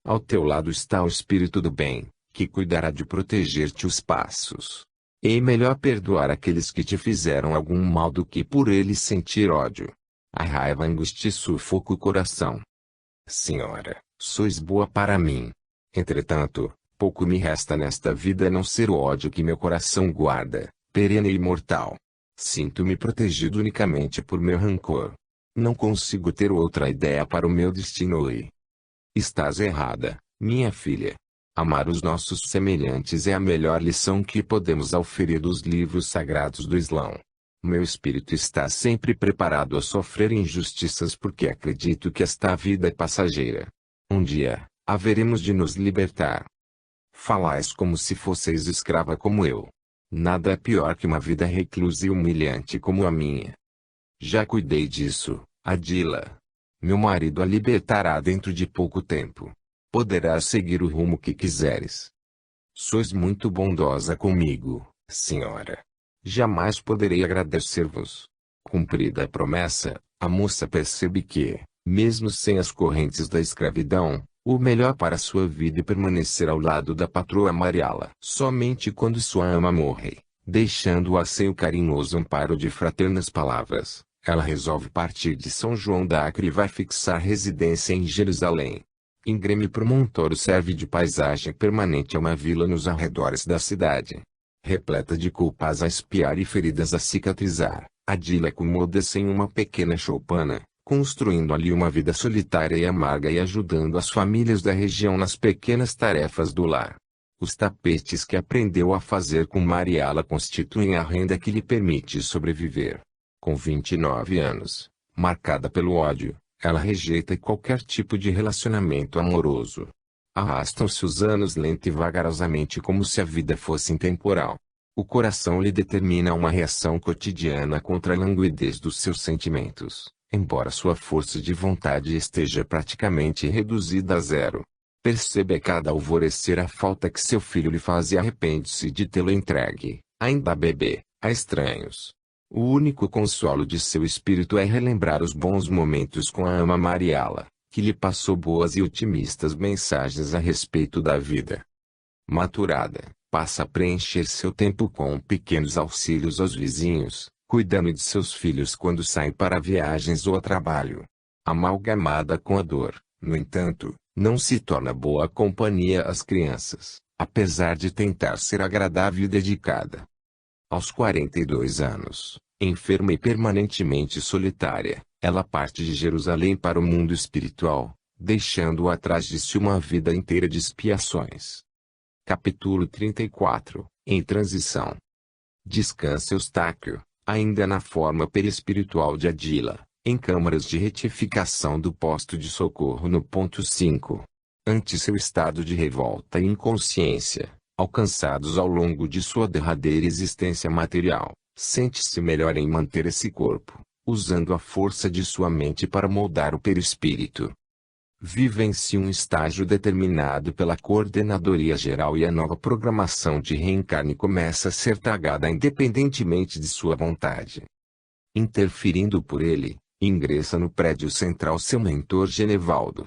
Ao teu lado está o Espírito do Bem, que cuidará de proteger-te os passos. É melhor perdoar aqueles que te fizeram algum mal do que por eles sentir ódio. A raiva angustia e sufoca o coração. Senhora, sois boa para mim. Entretanto, pouco me resta nesta vida a não ser o ódio que meu coração guarda, perene e imortal. Sinto-me protegido unicamente por meu rancor. Não consigo ter outra ideia para o meu destino e... Estás errada, minha filha. Amar os nossos semelhantes é a melhor lição que podemos auferir dos livros sagrados do Islã. Meu espírito está sempre preparado a sofrer injustiças porque acredito que esta vida é passageira. Um dia, haveremos de nos libertar. Falais como se fosseis escrava como eu. Nada é pior que uma vida reclusa e humilhante como a minha. Já cuidei disso, Adila. Meu marido a libertará dentro de pouco tempo. Poderás seguir o rumo que quiseres. Sois muito bondosa comigo, senhora. Jamais poderei agradecer-vos. Cumprida a promessa, a moça percebe que, mesmo sem as correntes da escravidão, o melhor para sua vida é permanecer ao lado da patroa Mariala. Somente quando sua ama morre, deixando-a sem o carinhoso amparo de fraternas palavras, ela resolve partir de São João da Acre e vai fixar residência em Jerusalém. Íngreme promontório serve de paisagem permanente a uma vila nos arredores da cidade. Repleta de culpas a espiar e feridas a cicatrizar, Adila acomoda-se em uma pequena choupana, construindo ali uma vida solitária e amarga e ajudando as famílias da região nas pequenas tarefas do lar. Os tapetes que aprendeu a fazer com Mariala constituem a renda que lhe permite sobreviver. Com 29 anos, marcada pelo ódio, ela rejeita qualquer tipo de relacionamento amoroso. Arrastam-se os anos lenta e vagarosamente como se a vida fosse intemporal. O coração lhe determina uma reação cotidiana contra a languidez dos seus sentimentos, embora sua força de vontade esteja praticamente reduzida a zero. Percebe a cada alvorecer a falta que seu filho lhe faz e arrepende-se de tê-lo entregue, ainda bebê, a estranhos. O único consolo de seu espírito é relembrar os bons momentos com a ama Mariala, que lhe passou boas e otimistas mensagens a respeito da vida. Maturada, passa a preencher seu tempo com pequenos auxílios aos vizinhos, cuidando de seus filhos quando saem para viagens ou a trabalho. Amalgamada com a dor, no entanto, não se torna boa companhia às crianças, apesar de tentar ser agradável e dedicada. Aos 42 anos, enferma e permanentemente solitária, ela parte de Jerusalém para o mundo espiritual, deixando atrás de si uma vida inteira de expiações. Capítulo 34, em transição. Descansa Eustáquio, ainda na forma perispiritual de Adila, em câmaras de retificação do posto de socorro no ponto 5. Ante seu estado de revolta e inconsciência, alcançados ao longo de sua derradeira existência material, sente-se melhor em manter esse corpo, usando a força de sua mente para moldar o perispírito. Vive-se um estágio determinado pela coordenadoria geral e a nova programação de reencarne começa a ser tragada independentemente de sua vontade. Interferindo por ele, ingressa no prédio central seu mentor Genevaldo.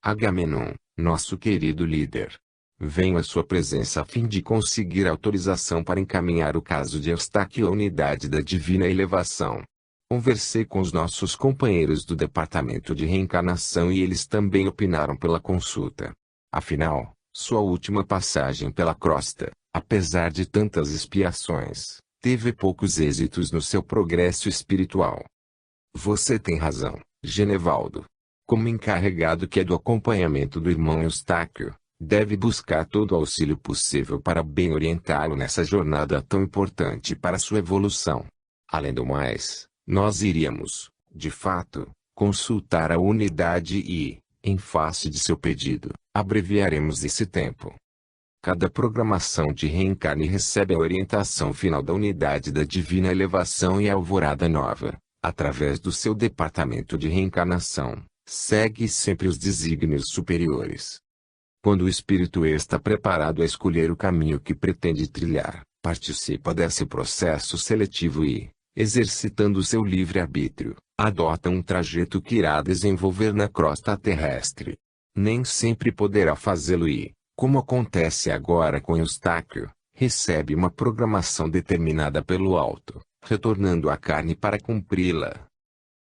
Agamenon, nosso querido líder. Venho à sua presença a fim de conseguir autorização para encaminhar o caso de Eustáquio à unidade da Divina Elevação. Conversei com os nossos companheiros do Departamento de Reencarnação e eles também opinaram pela consulta. Afinal, sua última passagem pela crosta, apesar de tantas expiações, teve poucos êxitos no seu progresso espiritual. Você tem razão, Genevaldo. Como encarregado que é do acompanhamento do irmão Eustáquio, deve buscar todo o auxílio possível para bem orientá-lo nessa jornada tão importante para sua evolução. Além do mais, nós iríamos, de fato, consultar a unidade e, em face de seu pedido, abreviaremos esse tempo. Cada programação de reencarne recebe a orientação final da unidade da Divina Elevação e a Alvorada Nova, através do seu departamento de reencarnação, segue sempre os desígnios superiores. Quando o espírito está preparado a escolher o caminho que pretende trilhar, participa desse processo seletivo e, exercitando seu livre-arbítrio, adota um trajeto que irá desenvolver na crosta terrestre. Nem sempre poderá fazê-lo e, como acontece agora com Eustáquio, recebe uma programação determinada pelo alto, retornando à carne para cumpri-la.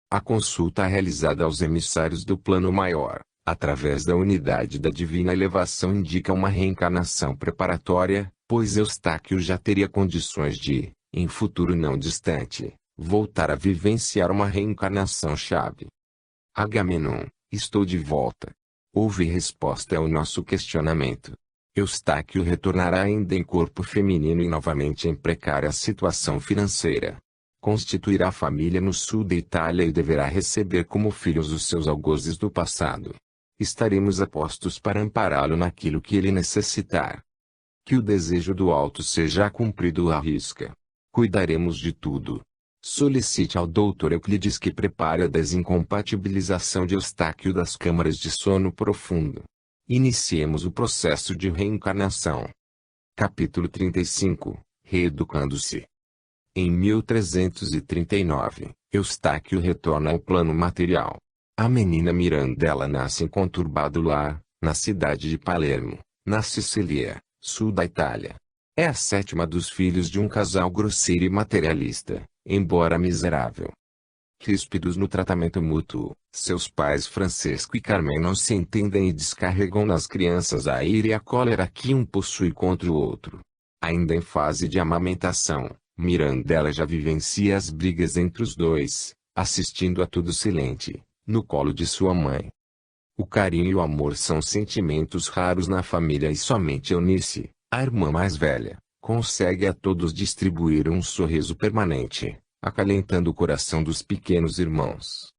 A consulta realizada aos emissários do plano maior, através da unidade da divina elevação, indica uma reencarnação preparatória, pois Eustáquio já teria condições de, em futuro não distante, voltar a vivenciar uma reencarnação-chave. Agamenon, estou de volta. Houve resposta ao nosso questionamento. Eustáquio retornará ainda em corpo feminino e novamente em precária situação financeira. Constituirá família no sul da Itália e deverá receber como filhos os seus algozes do passado. Estaremos a postos para ampará-lo naquilo que ele necessitar. Que o desejo do alto seja cumprido à risca. Cuidaremos de tudo. Solicite ao Dr. Euclides que prepare a desincompatibilização de Eustáquio das câmaras de sono profundo. Iniciemos o processo de reencarnação. Capítulo 35 Reeducando-se. Em 1339, Eustáquio retorna ao plano material. A menina Mirandela nasce em conturbado lar, na cidade de Palermo, na Sicília, sul da Itália. É a sétima dos filhos de um casal grosseiro e materialista, embora miserável. Ríspidos no tratamento mútuo, seus pais Francesco e Carmen não se entendem e descarregam nas crianças a ira e a cólera que um possui contra o outro. Ainda em fase de amamentação, Mirandela já vivencia as brigas entre os dois, assistindo a tudo silente, no colo de sua mãe. O carinho e o amor são sentimentos raros na família e somente Eunice, a irmã mais velha, consegue a todos distribuir um sorriso permanente, acalentando o coração dos pequenos irmãos.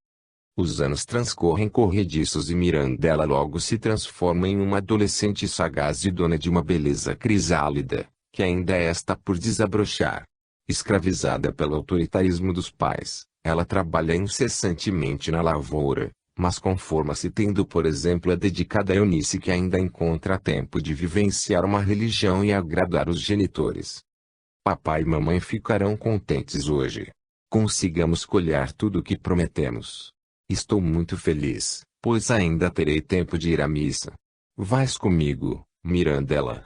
Os anos transcorrem corrediços e Mirandela logo se transforma em uma adolescente sagaz e dona de uma beleza crisálida, que ainda está por desabrochar. Escravizada pelo autoritarismo dos pais, ela trabalha incessantemente na lavoura, mas conforma-se tendo por exemplo a dedicada Eunice que ainda encontra tempo de vivenciar uma religião e agradar os genitores. Papai e mamãe ficarão contentes hoje. Consigamos colher tudo o que prometemos. Estou muito feliz, pois ainda terei tempo de ir à missa. Vais comigo, Mirandela?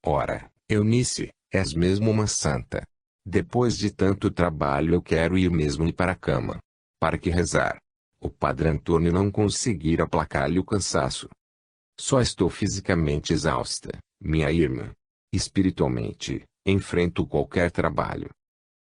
Ora, Eunice, és mesmo uma santa. Depois de tanto trabalho eu quero ir mesmo para a cama. Para que rezar? O padre Antônio não conseguir aplacar-lhe o cansaço. Só estou fisicamente exausta, minha irmã. Espiritualmente, enfrento qualquer trabalho.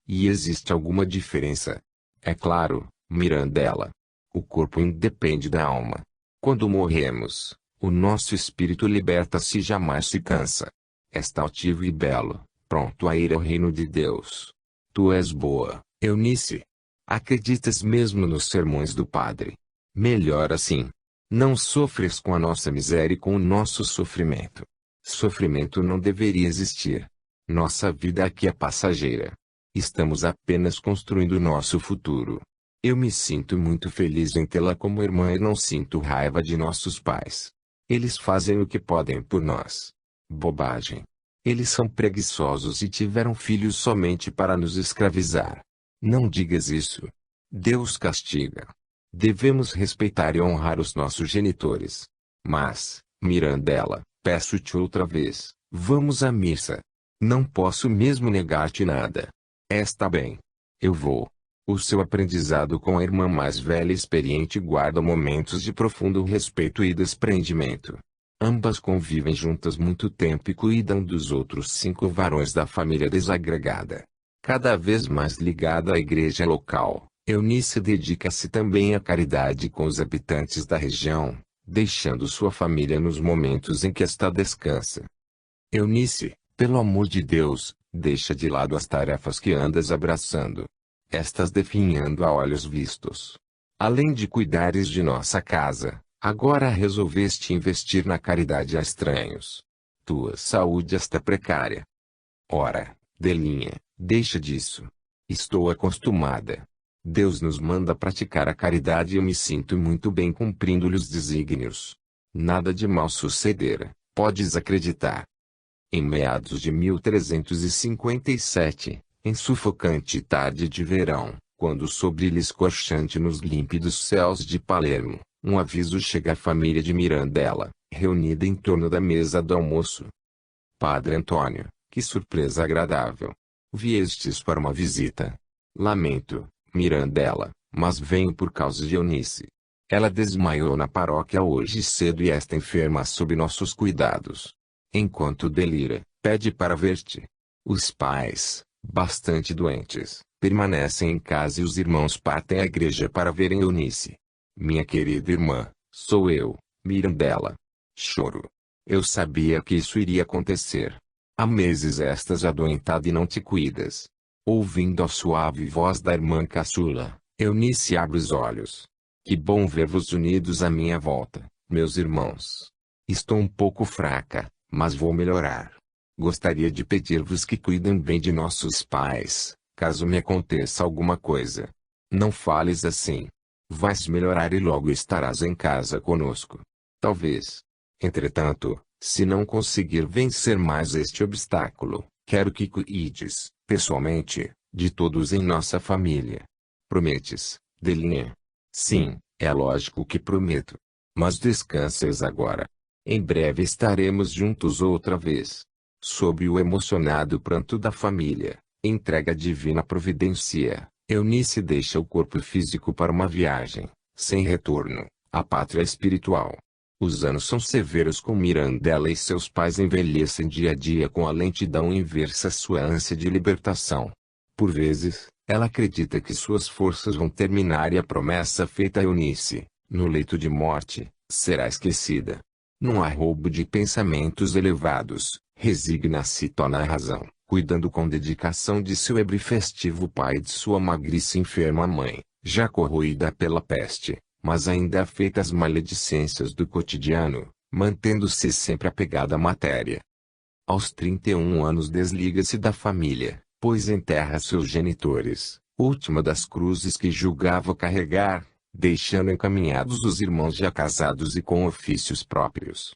E existe alguma diferença? É claro, Mirandela. O corpo independe da alma. Quando morremos, o nosso espírito liberta-se e jamais se cansa. Está altivo e belo, pronto a ir ao reino de Deus. Tu és boa, Eunice. Acreditas mesmo nos sermões do padre? Melhor assim. Não sofres com a nossa miséria e com o nosso sofrimento. Sofrimento não deveria existir. Nossa vida aqui é passageira. Estamos apenas construindo nosso futuro. Eu me sinto muito feliz em tê-la como irmã e não sinto raiva de nossos pais. Eles fazem o que podem por nós. Bobagem. Eles são preguiçosos e tiveram filhos somente para nos escravizar. Não digas isso. Deus castiga. Devemos respeitar e honrar os nossos genitores. Mas, Mirandela, peço-te outra vez, vamos à missa. Não posso mesmo negar-te nada. Está bem. Eu vou. O seu aprendizado com a irmã mais velha e experiente guarda momentos de profundo respeito e desprendimento. Ambas convivem juntas muito tempo e cuidam dos outros 5 varões da família desagregada. Cada vez mais ligada à igreja local, Eunice dedica-se também à caridade com os habitantes da região, deixando sua família nos momentos em que esta descansa. Eunice, pelo amor de Deus, deixa de lado as tarefas que andas abraçando. Estas definhando a olhos vistos. Além de cuidares de nossa casa, agora resolveste investir na caridade a estranhos. Tua saúde está precária. Ora, Delinha, deixa disso. Estou acostumada. Deus nos manda praticar a caridade e eu me sinto muito bem cumprindo-lhe os desígnios. Nada de mal sucederá, podes acreditar. Em meados de 1357, em sufocante tarde de verão, quando o sol brilha escorchante nos límpidos céus de Palermo, Um aviso chega à família de Mirandela, reunida em torno da mesa do almoço. Padre Antônio, que surpresa agradável. Viestes para uma visita. Lamento, Mirandela, mas venho por causa de Eunice. Ela desmaiou na paróquia hoje cedo e está enferma sob nossos cuidados. Enquanto delira, pede para ver-te. Os pais, bastante doentes, permanecem em casa e os irmãos partem à igreja para verem Eunice. Minha querida irmã, sou eu, Mirandela. Choro. Eu sabia que isso iria acontecer. Há meses estás adoentada e não te cuidas. Ouvindo a suave voz da irmã caçula, Eunice abre os olhos. Que bom ver-vos unidos à minha volta, meus irmãos. Estou um pouco fraca, mas vou melhorar. Gostaria de pedir-vos que cuidem bem de nossos pais, caso me aconteça alguma coisa. Não fales assim. Vais melhorar e logo estarás em casa conosco. Talvez. Entretanto, se não conseguir vencer mais este obstáculo, quero que cuides, pessoalmente, de todos em nossa família. Prometes, Delinha? Sim, é lógico que prometo. Mas descanses agora. Em breve estaremos juntos outra vez. Sob o emocionado pranto da família, entrega a divina providência, Eunice deixa o corpo físico para uma viagem, sem retorno, à pátria espiritual. Os anos são severos com Mirandela e seus pais envelhecem dia a dia com a lentidão inversa à sua ânsia de libertação. Por vezes, ela acredita que suas forças vão terminar e a promessa feita a Eunice, no leito de morte, será esquecida. Num arroubo de pensamentos elevados, resigna-se na razão, cuidando com dedicação de seu ébrio e festivo pai e de sua magriça e enferma mãe, já corroída pela peste, mas ainda afeita às maledicências do cotidiano, mantendo-se sempre apegada à matéria. Aos 31 anos desliga-se da família, pois enterra seus genitores, última das cruzes que julgava carregar, deixando encaminhados os irmãos já casados e com ofícios próprios.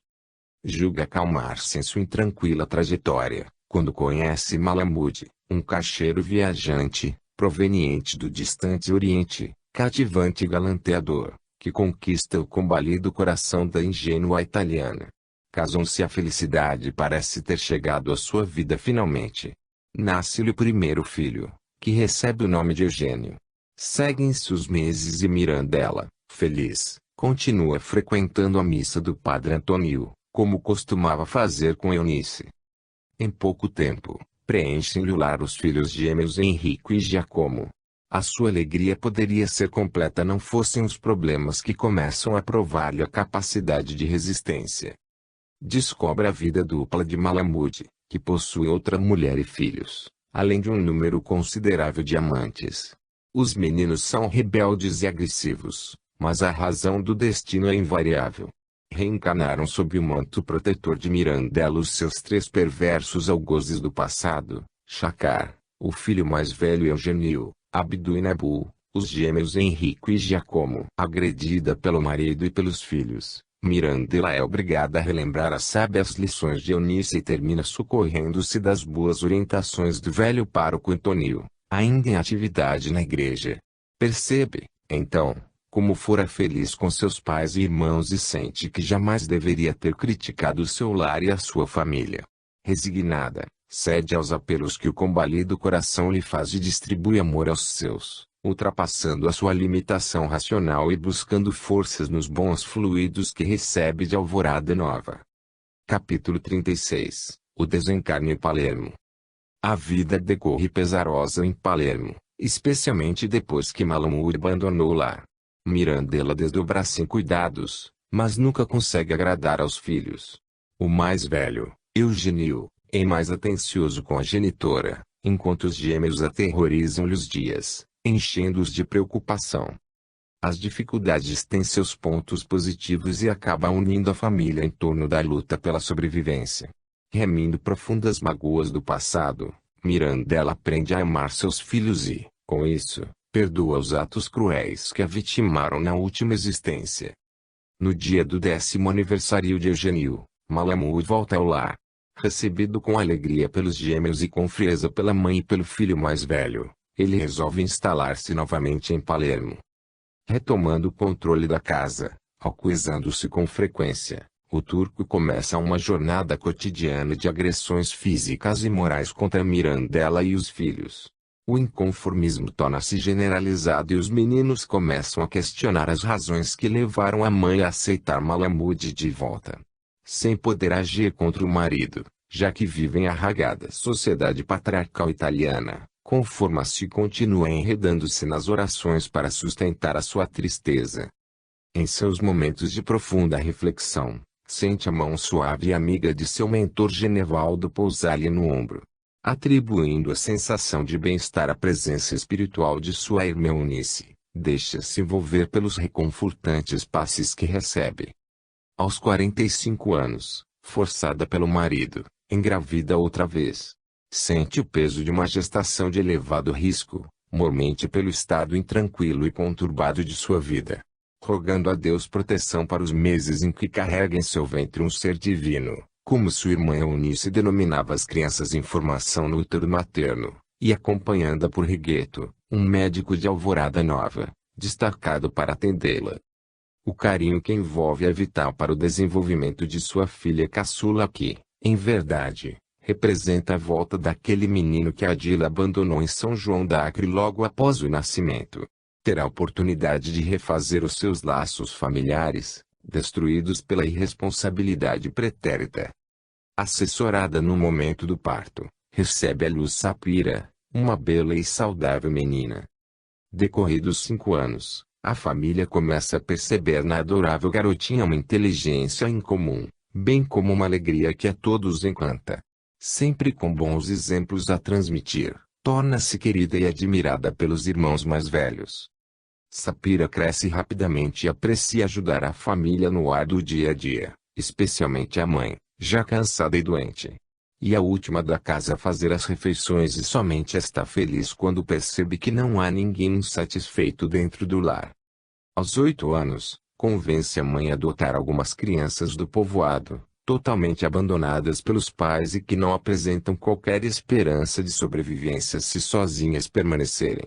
Julga acalmar-se em sua intranquila trajetória, quando conhece Malamude, um caixeiro viajante, proveniente do distante Oriente, cativante e galanteador, que conquista o combalido coração da ingênua italiana. Casam-se, a felicidade parece ter chegado à sua vida finalmente. Nasce-lhe o primeiro filho, que recebe o nome de Eugênio. Seguem-se os meses e Mirandela, feliz, continua frequentando a missa do Padre Antônio, como costumava fazer com Eunice. Em pouco tempo, preenchem-lhe o lar os filhos gêmeos Henrico e Giacomo. A sua alegria poderia ser completa não fossem os problemas que começam a provar-lhe a capacidade de resistência. Descobre a vida dupla de Malamude, que possui outra mulher e filhos, além de um número considerável de amantes. Os meninos são rebeldes e agressivos, mas a razão do destino é invariável. Reencarnaram sob o manto protetor de Mirandela os seus 3 perversos algozes do passado, Chacar, o filho mais velho Eugênio, Abdu e Nabu, os gêmeos Henrico e Giacomo. Agredida pelo marido e pelos filhos, Mirandela é obrigada a relembrar as sábias lições de Eunice e termina socorrendo-se das boas orientações do velho pároco Antônio, ainda em atividade na igreja. Percebe, então, como fora feliz com seus pais e irmãos e sente que jamais deveria ter criticado o seu lar e a sua família. Resignada, cede aos apelos que o combalido coração lhe faz e distribui amor aos seus, ultrapassando a sua limitação racional e buscando forças nos bons fluidos que recebe de Alvorada Nova. Capítulo 36 – O desencarne em Palermo. A vida decorre pesarosa em Palermo, especialmente depois que Malamude abandonou o lar. Mirandela desdobra-se em cuidados, mas nunca consegue agradar aos filhos. O mais velho, Eugênio, é mais atencioso com a genitora, enquanto os gêmeos aterrorizam-lhe os dias, enchendo-os de preocupação. As dificuldades têm seus pontos positivos e acabam unindo a família em torno da luta pela sobrevivência. Remindo profundas mágoas do passado, Mirandela aprende a amar seus filhos e, com isso, perdoa os atos cruéis que a vitimaram na última existência. No dia do 10º aniversário de Eugênio, Malamude volta ao lar. Recebido com alegria pelos gêmeos e com frieza pela mãe e pelo filho mais velho, ele resolve instalar-se novamente em Palermo. Retomando o controle da casa, Alcoolizando-se com frequência, o turco começa uma jornada cotidiana de agressões físicas e morais contra Mirandela e os filhos. O inconformismo torna-se generalizado e os meninos começam a questionar as razões que levaram a mãe a aceitar Mahmoud de volta. Sem poder agir contra o marido, já que vivem a arraigada sociedade patriarcal italiana, conforma-se e continua enredando-se nas orações para sustentar a sua tristeza. Em seus momentos de profunda reflexão, sente a mão suave e amiga de seu mentor Genevaldo pousar-lhe no ombro, atribuindo a sensação de bem-estar à presença espiritual de sua irmã Eunice. Deixa-se envolver pelos reconfortantes passes que recebe. Aos 45 anos, forçada pelo marido, engravida outra vez. Sente o peso de uma gestação de elevado risco, mormente pelo estado intranquilo e conturbado de sua vida, rogando a Deus proteção para os meses em que carrega em seu ventre um ser divino, como sua irmã Eunice denominava as crianças em formação no útero materno, e acompanhando-a por Righetto, um médico de Alvorada Nova, destacado para atendê-la. O carinho que envolve é vital para o desenvolvimento de sua filha caçula que, em verdade, representa a volta daquele menino que Adila abandonou em São João da Acre logo após o nascimento. Terá a oportunidade de refazer os seus laços familiares, destruídos pela irresponsabilidade pretérita. Assessorada no momento do parto, recebe à luz Sapira, uma bela e saudável menina. Decorridos 5 anos, a família começa a perceber na adorável garotinha uma inteligência incomum, bem como uma alegria que a todos encanta. Sempre com bons exemplos a transmitir, torna-se querida e admirada pelos irmãos mais velhos. Sapira cresce rapidamente e aprecia ajudar a família no ar do dia a dia, especialmente a mãe, já cansada e doente. E a última da casa a fazer as refeições e somente está feliz quando percebe que não há ninguém insatisfeito dentro do lar. Aos 8 anos, convence a mãe a adotar algumas crianças do povoado, totalmente abandonadas pelos pais e que não apresentam qualquer esperança de sobrevivência se sozinhas permanecerem.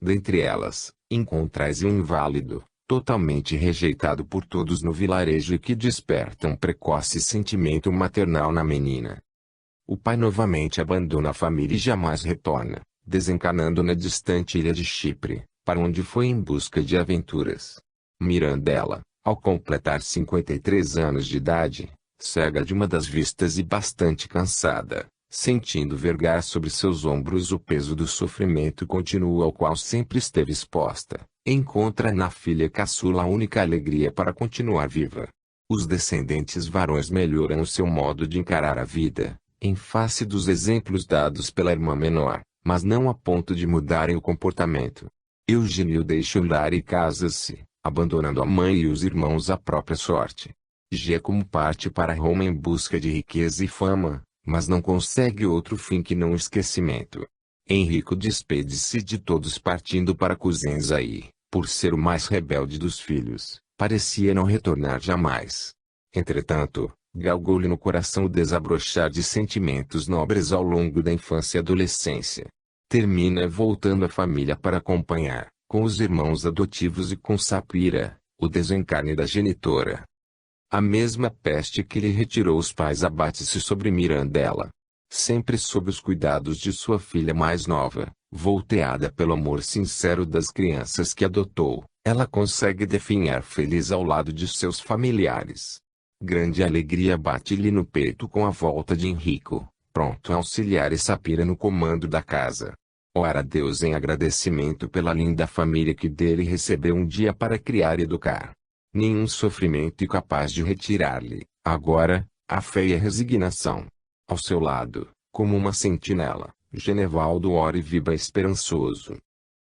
Dentre elas, encontrais um inválido, totalmente rejeitado por todos no vilarejo e que desperta um precoce sentimento maternal na menina. O pai novamente abandona a família e jamais retorna, desencarnando na distante ilha de Chipre, para onde foi em busca de aventuras. Mirandela, ao completar 53 anos de idade, cega de uma das vistas e bastante cansada, sentindo vergar sobre seus ombros o peso do sofrimento contínuo ao qual sempre esteve exposta, encontra na filha caçula a única alegria para continuar viva. Os descendentes varões melhoram o seu modo de encarar a vida, em face dos exemplos dados pela irmã menor, mas não a ponto de mudarem o comportamento. Eugênio deixa o lar e casa-se, abandonando a mãe e os irmãos à própria sorte. Giacomo parte para Roma em busca de riqueza e fama, mas não consegue outro fim que não o esquecimento. Enrico despede-se de todos partindo para Cosenza e, por ser o mais rebelde dos filhos, parecia não retornar jamais. Entretanto, galgou-lhe no coração o desabrochar de sentimentos nobres ao longo da infância e adolescência. Termina voltando à família para acompanhar, com os irmãos adotivos e com Sapira, o desencarne da genitora. A mesma peste que lhe retirou os pais abate-se sobre Mirandela. Sempre sob os cuidados de sua filha mais nova, volteada pelo amor sincero das crianças que adotou, ela consegue definhar feliz ao lado de seus familiares. Grande alegria bate-lhe no peito com a volta de Enrico, pronto a auxiliar Sapira no comando da casa. Ora a Deus em agradecimento pela linda família que dele recebeu um dia para criar e educar. Nenhum sofrimento capaz de retirar-lhe, agora, a fé e a resignação. Ao seu lado, como uma sentinela, Genevaldo ora e vibra esperançoso.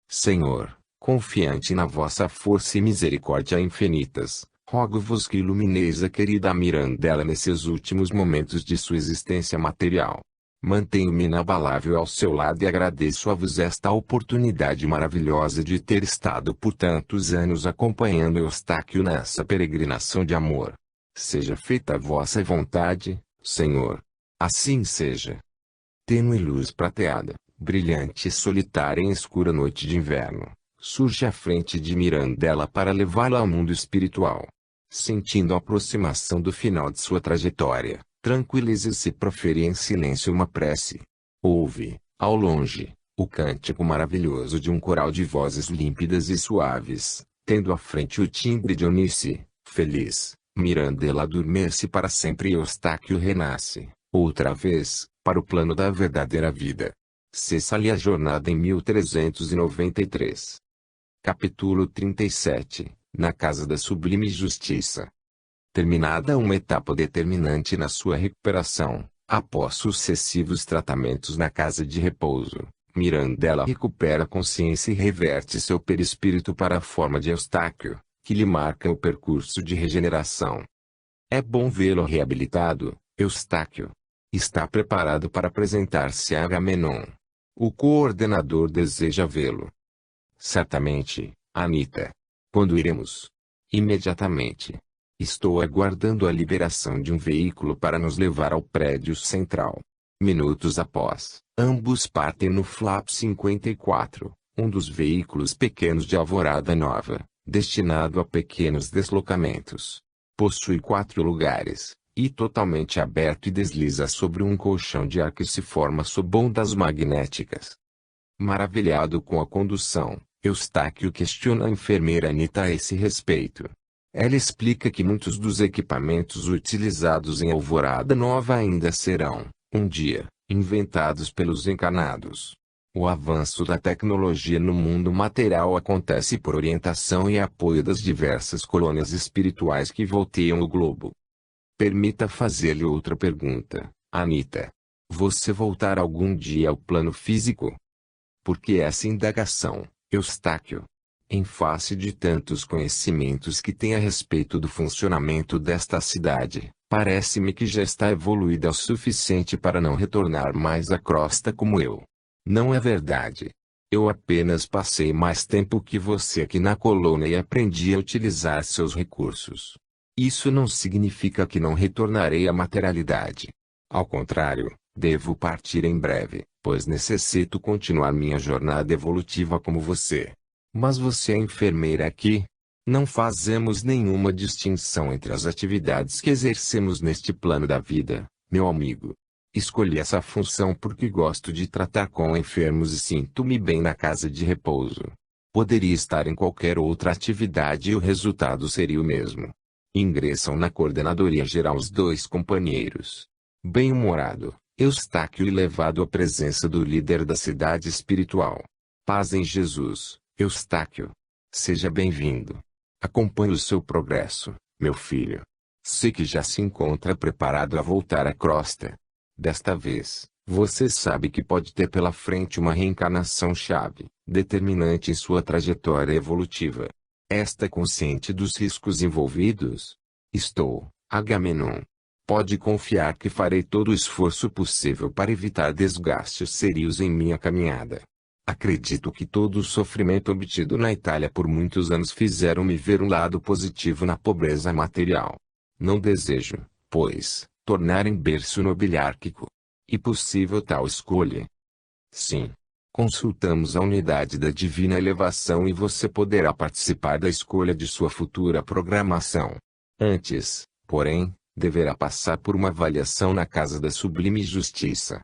Senhor, confiante na vossa força e misericórdia infinitas, rogo-vos que ilumineis a querida Mirandela nesses últimos momentos de sua existência material. Mantenho-me inabalável ao seu lado e agradeço a vos esta oportunidade maravilhosa de ter estado por tantos anos acompanhando Eustáquio nessa peregrinação de amor. Seja feita a vossa vontade, Senhor. Assim seja. Tênue luz prateada, brilhante e solitária em escura noite de inverno, surge à frente de Mirandela para levá-la ao mundo espiritual. Sentindo a aproximação do final de sua trajetória, tranquilize-se e profere em silêncio uma prece. Ouve, ao longe, o cântico maravilhoso de um coral de vozes límpidas e suaves, tendo à frente o timbre de Eunice, feliz. Mirandela adormece para sempre e Eustáquio renasce, outra vez, para o plano da verdadeira vida. Cessa-lhe a jornada em 1393. Capítulo 37. Na casa da sublime justiça. Terminada uma etapa determinante na sua recuperação, após sucessivos tratamentos na casa de repouso, Mirandela recupera a consciência e reverte seu perispírito para a forma de Eustáquio, que lhe marca o percurso de regeneração. É bom vê-lo reabilitado, Eustáquio. Está preparado para apresentar-se a Agamenon. O coordenador deseja vê-lo. Certamente, Anita. Quando iremos? Imediatamente. Estou aguardando a liberação de um veículo para nos levar ao prédio central. Minutos após, ambos partem no Flap 54, um dos veículos pequenos de Alvorada Nova, destinado a pequenos deslocamentos. Possui 4 lugares, e totalmente aberto e desliza sobre um colchão de ar que se forma sob ondas magnéticas. Maravilhado com a condução, Eustáquio questiona a enfermeira Anita a esse respeito. Ela explica que muitos dos equipamentos utilizados em Alvorada Nova ainda serão, um dia, inventados pelos encarnados. O avanço da tecnologia no mundo material acontece por orientação e apoio das diversas colônias espirituais que volteiam o globo. Permita fazer-lhe outra pergunta, Anita. Você voltará algum dia ao plano físico? Por que essa indagação, Eustáquio? Em face de tantos conhecimentos que tem a respeito do funcionamento desta cidade, parece-me que já está evoluída o suficiente para não retornar mais à crosta como eu. Não é verdade. Eu apenas passei mais tempo que você aqui na colônia e aprendi a utilizar seus recursos. Isso não significa que não retornarei à materialidade. Ao contrário, devo partir em breve, pois necessito continuar minha jornada evolutiva como você. Mas você é enfermeira aqui? Não fazemos nenhuma distinção entre as atividades que exercemos neste plano da vida, meu amigo. Escolhi essa função porque gosto de tratar com enfermos e sinto-me bem na casa de repouso. Poderia estar em qualquer outra atividade e o resultado seria o mesmo. Ingressam na coordenadoria geral os 2 companheiros. Bem-humorado, Eustáquio e levado à presença do líder da cidade espiritual. Paz em Jesus, Eustáquio. Seja bem-vindo. Acompanhe o seu progresso, meu filho. Sei que já se encontra preparado a voltar à crosta. Desta vez, você sabe que pode ter pela frente uma reencarnação-chave, determinante em sua trajetória evolutiva. Está consciente dos riscos envolvidos? Estou, Agamenon. Pode confiar que farei todo o esforço possível para evitar desgastes sérios em minha caminhada. Acredito que todo o sofrimento obtido na Itália por muitos anos fizeram-me ver um lado positivo na pobreza material. Não desejo, pois, tornar em berço nobiliárquico. E possível tal escolha? Sim. Consultamos a unidade da divina elevação e você poderá participar da escolha de sua futura programação. Antes, porém, deverá passar por uma avaliação na casa da sublime justiça.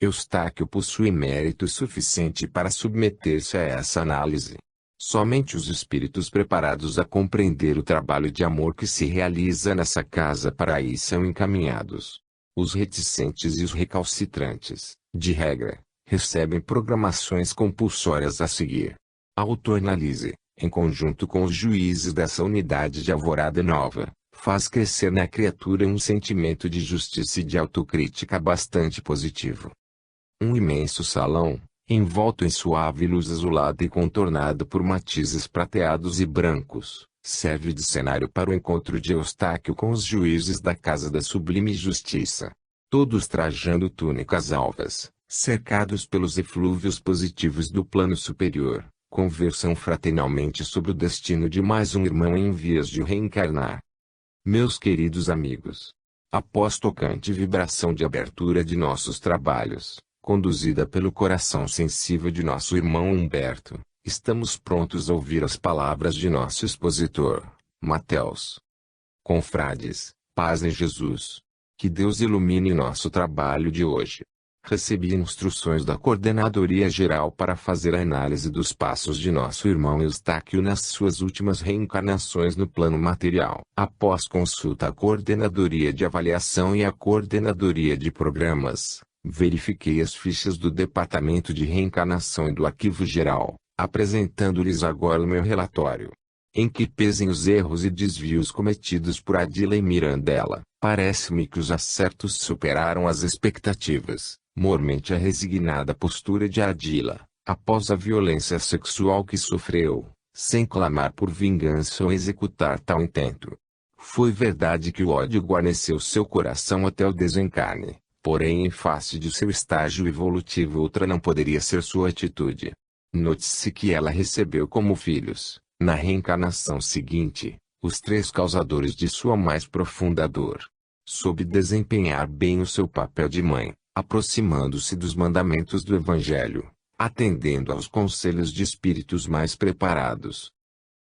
Eustáquio possui mérito suficiente para submeter-se a essa análise. Somente os espíritos preparados a compreender o trabalho de amor que se realiza nessa casa para aí são encaminhados. Os reticentes e os recalcitrantes, de regra, recebem programações compulsórias a seguir. Autoanálise, em conjunto com os juízes dessa unidade de Alvorada Nova, faz crescer na criatura um sentimento de justiça e de autocrítica bastante positivo. Um imenso salão, envolto em suave luz azulada e contornado por matizes prateados e brancos, serve de cenário para o encontro de Eustáquio com os juízes da Casa da Sublime Justiça. Todos trajando túnicas alvas, cercados pelos eflúvios positivos do plano superior, conversam fraternalmente sobre o destino de mais um irmão em vias de reencarnar. Meus queridos amigos, após tocante vibração de abertura de nossos trabalhos, conduzida pelo coração sensível de nosso irmão Humberto, estamos prontos a ouvir as palavras de nosso expositor, Mateus. Confrades, paz em Jesus. Que Deus ilumine nosso trabalho de hoje. Recebi instruções da Coordenadoria Geral para fazer a análise dos passos de nosso irmão Eustáquio nas suas últimas reencarnações no plano material. Após consulta à Coordenadoria de Avaliação e à Coordenadoria de Programas, verifiquei as fichas do Departamento de Reencarnação e do Arquivo Geral, apresentando-lhes agora o meu relatório. Em que pesem os erros e desvios cometidos por Adila e Mirandela, parece-me que os acertos superaram as expectativas. Mormente a resignada postura de Adila, após a violência sexual que sofreu, sem clamar por vingança ou executar tal intento. Foi verdade que o ódio guarneceu seu coração até o desencarne, porém em face de seu estágio evolutivo outra não poderia ser sua atitude. Note-se que ela recebeu como filhos, na reencarnação seguinte, os 3 causadores de sua mais profunda dor. Soube desempenhar bem o seu papel de mãe, aproximando-se dos mandamentos do Evangelho, atendendo aos conselhos de espíritos mais preparados.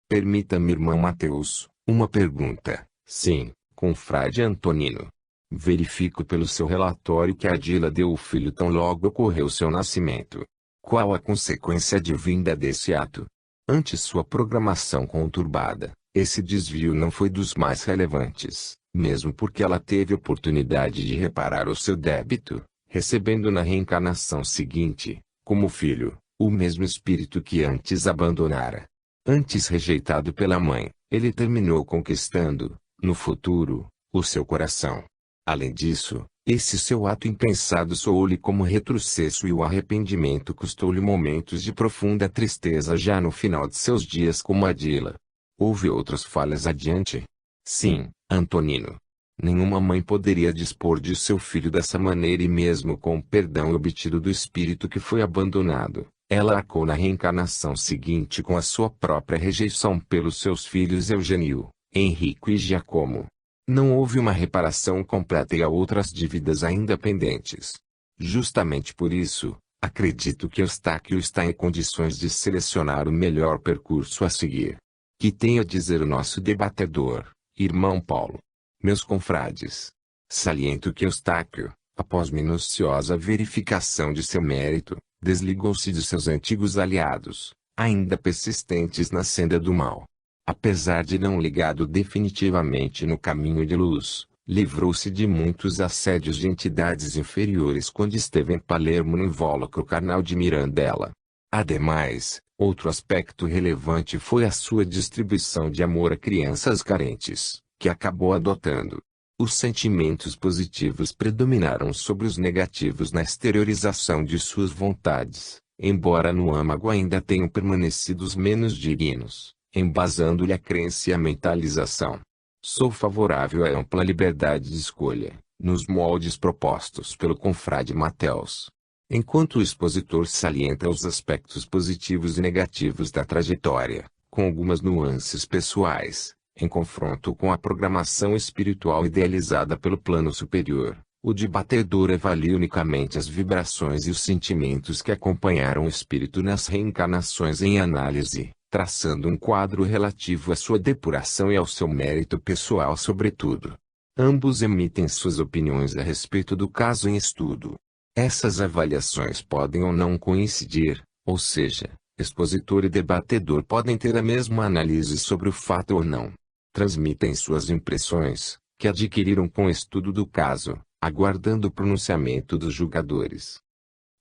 Permita-me, irmão Mateus, uma pergunta. Sim, confrade Antonino. Verifico pelo seu relatório que Adila deu o filho tão logo ocorreu seu nascimento. Qual a consequência advinda desse ato? Ante sua programação conturbada, esse desvio não foi dos mais relevantes, mesmo porque ela teve oportunidade de reparar o seu débito, recebendo na reencarnação seguinte, como filho, o mesmo espírito que antes abandonara. Antes rejeitado pela mãe, ele terminou conquistando, no futuro, o seu coração. Além disso, esse seu ato impensado soou-lhe como retrocesso e o arrependimento custou-lhe momentos de profunda tristeza já no final de seus dias como Adila. Houve outras falhas adiante? Sim, Antonino. Nenhuma mãe poderia dispor de seu filho dessa maneira e mesmo com o perdão obtido do espírito que foi abandonado, ela arcou na reencarnação seguinte com a sua própria rejeição pelos seus filhos Eugênio, Henrico e Giacomo. Não houve uma reparação completa e há outras dívidas ainda pendentes. Justamente por isso, acredito que Eustáquio está em condições de selecionar o melhor percurso a seguir. Que tem a dizer o nosso debatedor, irmão Paulo? Meus confrades, saliento que Eustáquio, após minuciosa verificação de seu mérito, desligou-se de seus antigos aliados, ainda persistentes na senda do mal. Apesar de não ligado definitivamente no caminho de luz, livrou-se de muitos assédios de entidades inferiores quando esteve em Palermo no invólucro carnal de Mirandela. Ademais, outro aspecto relevante foi a sua distribuição de amor a crianças carentes, que acabou adotando. Os sentimentos positivos predominaram sobre os negativos na exteriorização de suas vontades, embora no âmago ainda tenham permanecido os menos dignos, embasando-lhe a crença e a mentalização. Sou favorável à ampla liberdade de escolha, nos moldes propostos pelo confrade Mateus. Enquanto o expositor salienta os aspectos positivos e negativos da trajetória, com algumas nuances pessoais, em confronto com a programação espiritual idealizada pelo plano superior, o debatedor avalia unicamente as vibrações e os sentimentos que acompanharam o espírito nas reencarnações em análise, traçando um quadro relativo à sua depuração e ao seu mérito pessoal sobretudo. Ambos emitem suas opiniões a respeito do caso em estudo. Essas avaliações podem ou não coincidir, ou seja, expositor e debatedor podem ter a mesma análise sobre o fato ou não. Transmitem suas impressões, que adquiriram com o estudo do caso, aguardando o pronunciamento dos julgadores.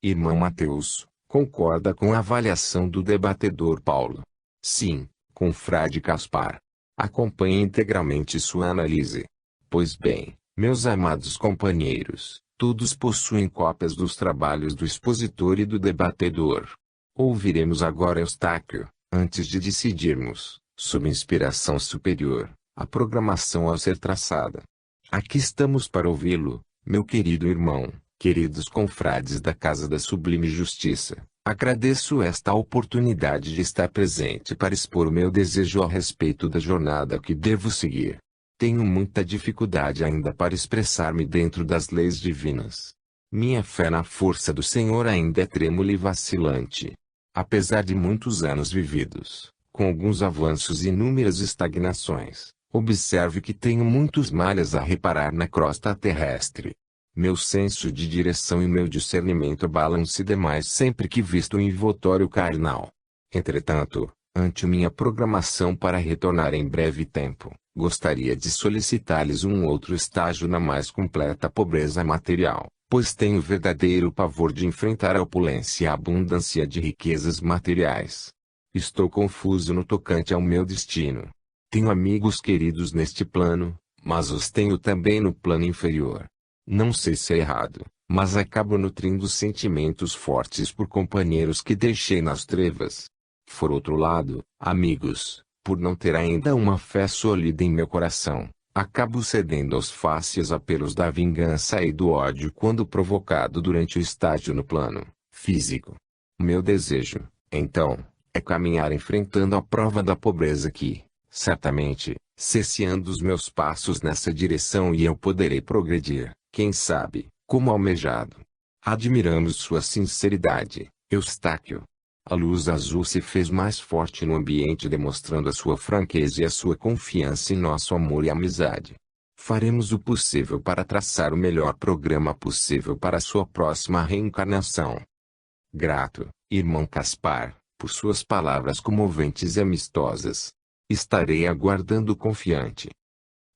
Irmão Mateus, concorda com a avaliação do debatedor Paulo? Sim, confrade Caspar. Acompanhe integralmente sua análise. Pois bem, meus amados companheiros, todos possuem cópias dos trabalhos do expositor e do debatedor. Ouviremos agora Eustáquio, antes de decidirmos, sob inspiração superior, a programação a ser traçada. Aqui estamos para ouvi-lo, meu querido irmão, queridos confrades da Casa da Sublime Justiça. Agradeço esta oportunidade de estar presente para expor o meu desejo a respeito da jornada que devo seguir. Tenho muita dificuldade ainda para expressar-me dentro das leis divinas. Minha fé na força do Senhor ainda é trêmula e vacilante. Apesar de muitos anos vividos, com alguns avanços e inúmeras estagnações, Observe que tenho muitos malhas a reparar na crosta terrestre. Meu senso de direção e meu discernimento abalam-se demais sempre que visto o envoltório carnal. Entretanto, ante minha programação para retornar em breve tempo, gostaria de solicitar-lhes um outro estágio na mais completa pobreza material, pois tenho verdadeiro pavor de enfrentar a opulência e a abundância de riquezas materiais. Estou confuso no tocante ao meu destino. Tenho amigos queridos neste plano, mas os tenho também no plano inferior. Não sei se é errado, mas acabo nutrindo sentimentos fortes por companheiros que deixei nas trevas. Por outro lado, amigos, por não ter ainda uma fé sólida em meu coração, acabo cedendo aos fáceis apelos da vingança e do ódio quando provocado durante o estágio no plano físico. Meu desejo, então, é caminhar enfrentando a prova da pobreza que, certamente, cesseando os meus passos nessa direção e eu poderei progredir, quem sabe, como almejado. Admiramos sua sinceridade, Eustáquio. A luz azul se fez mais forte no ambiente demonstrando a sua franqueza e a sua confiança em nosso amor e amizade. Faremos o possível para traçar o melhor programa possível para sua próxima reencarnação. Grato, irmão Caspar, por suas palavras comoventes e amistosas. Estarei aguardando confiante.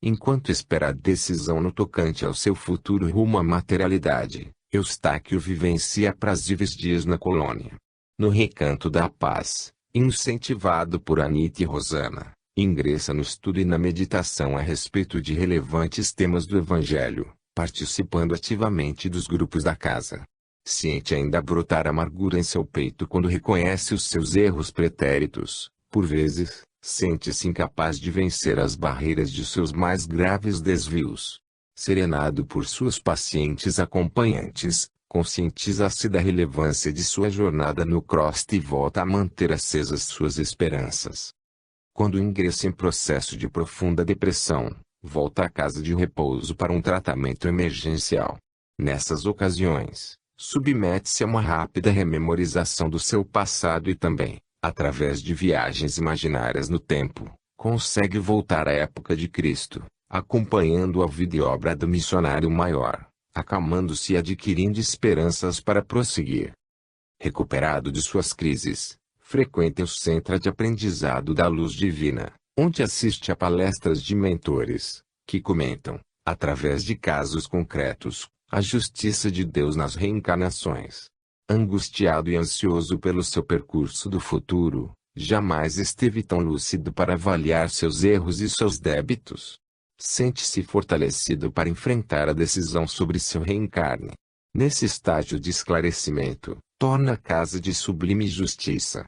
Enquanto espera a decisão no tocante ao seu futuro rumo à materialidade, Eustáquio vivencia aprazíveis dias na colônia. No Recanto da Paz, incentivado por Anita e Rosana, ingressa no estudo e na meditação a respeito de relevantes temas do Evangelho, participando ativamente dos grupos da casa. Sente ainda brotar amargura em seu peito quando reconhece os seus erros pretéritos, por vezes, sente-se incapaz de vencer as barreiras de seus mais graves desvios. Serenado por suas pacientes acompanhantes, conscientiza-se da relevância de sua jornada no crosta e volta a manter acesas suas esperanças. Quando ingressa em processo de profunda depressão, volta à casa de repouso para um tratamento emergencial. Nessas ocasiões, submete-se a uma rápida rememorização do seu passado e também, através de viagens imaginárias no tempo, consegue voltar à época de Cristo, acompanhando a vida e obra do missionário maior, acalmando-se e adquirindo esperanças para prosseguir. Recuperado de suas crises, frequenta o Centro de Aprendizado da Luz Divina, onde assiste a palestras de mentores, que comentam, através de casos concretos, a justiça de Deus nas reencarnações. Angustiado e ansioso pelo seu percurso do futuro, jamais esteve tão lúcido para avaliar seus erros e seus débitos. Sente-se fortalecido para enfrentar a decisão sobre seu reencarne. Nesse estágio de esclarecimento, torna a casa de sublime justiça.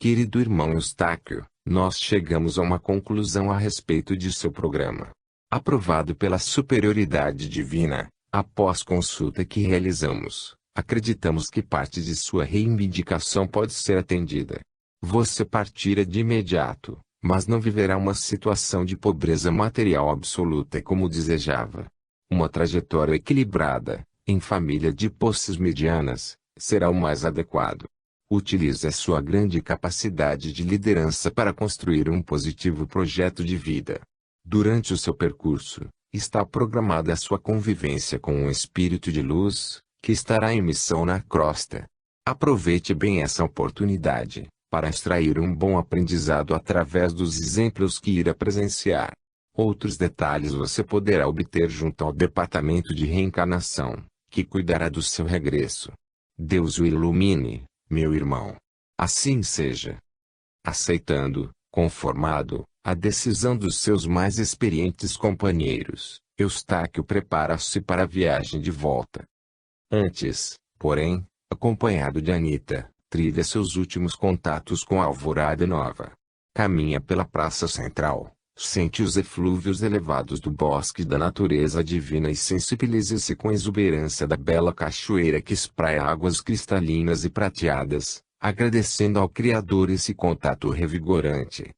Querido irmão Eustáquio, nós chegamos a uma conclusão a respeito de seu programa. Aprovado pela superioridade divina, após consulta que realizamos, acreditamos que parte de sua reivindicação pode ser atendida. Você partirá de imediato, mas não viverá uma situação de pobreza material absoluta como desejava. Uma trajetória equilibrada, em família de posses medianas, será o mais adequado. Utilize a sua grande capacidade de liderança para construir um positivo projeto de vida. Durante o seu percurso, está programada a sua convivência com um espírito de luz, que estará em missão na crosta. Aproveite bem essa oportunidade, para extrair um bom aprendizado através dos exemplos que irá presenciar. Outros detalhes você poderá obter junto ao Departamento de Reencarnação, que cuidará do seu regresso. Deus o ilumine, meu irmão. Assim seja. Aceitando, conformado, a decisão dos seus mais experientes companheiros, Eustáquio prepara-se para a viagem de volta. Antes, porém, acompanhado de Anita, trilha seus últimos contatos com a Alvorada Nova. Caminha pela praça central, sente os eflúvios elevados do bosque da natureza divina e sensibiliza-se com a exuberância da bela cachoeira que espraia águas cristalinas e prateadas, agradecendo ao Criador esse contato revigorante.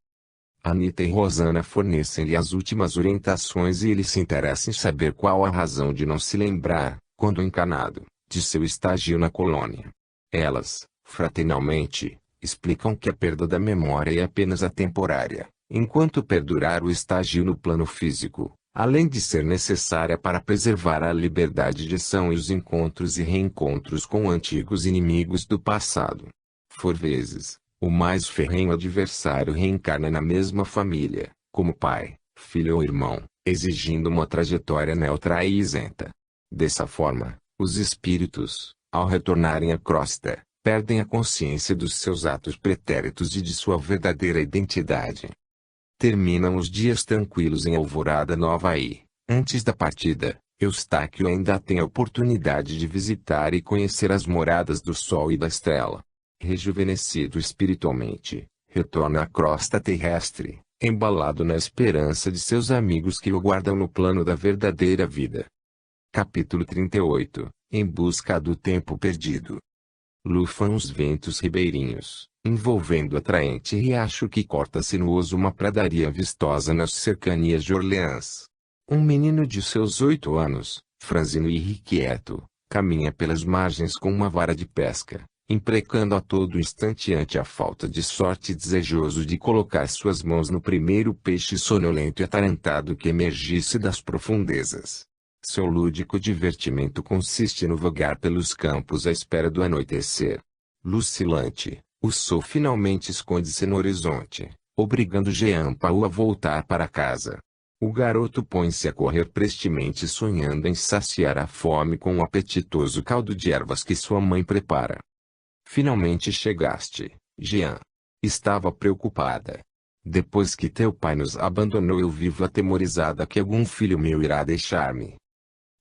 Anita e Rosana fornecem-lhe as últimas orientações e ele se interessa em saber qual a razão de não se lembrar, quando encarnado, de seu estágio na colônia. Elas, fraternalmente, explicam que a perda da memória é apenas a temporária, enquanto perdurar o estágio no plano físico, além de ser necessária para preservar a liberdade de ação e os encontros e reencontros com antigos inimigos do passado. Por vezes, o mais ferrenho adversário reencarna na mesma família, como pai, filho ou irmão, exigindo uma trajetória neutra e isenta. Dessa forma, os espíritos, ao retornarem à crosta, perdem a consciência dos seus atos pretéritos e de sua verdadeira identidade. Terminam os dias tranquilos em Alvorada Nova e, antes da partida, Eustáquio ainda tem a oportunidade de visitar e conhecer as moradas do Sol e da Estrela. Rejuvenescido espiritualmente, retorna à crosta terrestre, embalado na esperança de seus amigos que o guardam no plano da verdadeira vida. Capítulo 38 – Em busca do tempo perdido. Lufam os ventos ribeirinhos, envolvendo o atraente riacho que corta sinuoso uma pradaria vistosa nas cercanias de Orleans. Um menino de seus 8 anos, franzino e irrequieto, caminha pelas margens com uma vara de pesca, imprecando a todo instante ante a falta de sorte e desejoso de colocar suas mãos no primeiro peixe sonolento e atarantado que emergisse das profundezas. Seu lúdico divertimento consiste no vagar pelos campos à espera do anoitecer. Lucilante, o sol finalmente esconde-se no horizonte, obrigando Jean Paul a voltar para casa. O garoto põe-se a correr prestemente sonhando em saciar a fome com o apetitoso caldo de ervas que sua mãe prepara. Finalmente chegaste, Jean. Estava preocupada. Depois que teu pai nos abandonou eu vivo atemorizada que algum filho meu irá deixar-me.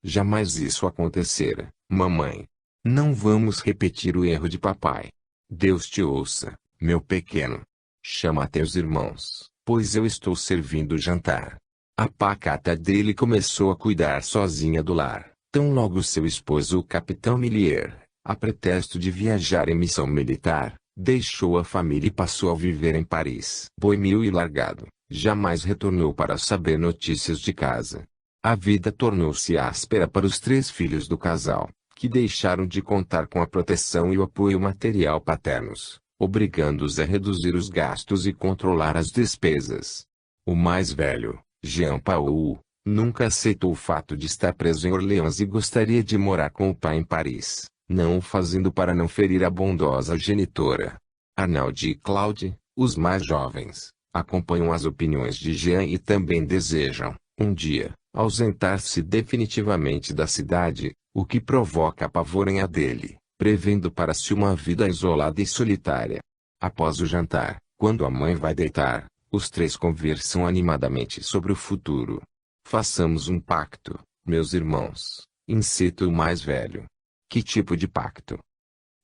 Jamais isso acontecerá, mamãe. Não vamos repetir o erro de papai. Deus te ouça, meu pequeno. Chama teus irmãos, pois eu estou servindo o jantar. A pacata dele começou a cuidar sozinha do lar, tão logo seu esposo o capitão Millier, a pretexto de viajar em missão militar, deixou a família e passou a viver em Paris. Boêmio e largado, jamais retornou para saber notícias de casa. A vida tornou-se áspera para os 3 filhos do casal, que deixaram de contar com a proteção e o apoio material paternos, obrigando-os a reduzir os gastos e controlar as despesas. O mais velho, Jean Paul, nunca aceitou o fato de estar preso em Orleans e gostaria de morar com o pai em Paris, não o fazendo para não ferir a bondosa genitora. Arnaud e Claude, os mais jovens, acompanham as opiniões de Jean e também desejam, um dia, ausentar-se definitivamente da cidade, o que provoca pavor em a dele, prevendo para si uma vida isolada e solitária. Após o jantar, quando a mãe vai deitar, os 3 conversam animadamente sobre o futuro. Façamos um pacto, meus irmãos, incita o mais velho. Que tipo de pacto?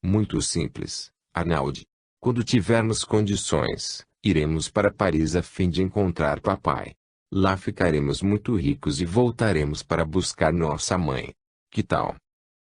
Muito simples, Arnaud. Quando tivermos condições, iremos para Paris a fim de encontrar papai. Lá ficaremos muito ricos e voltaremos para buscar nossa mãe. Que tal?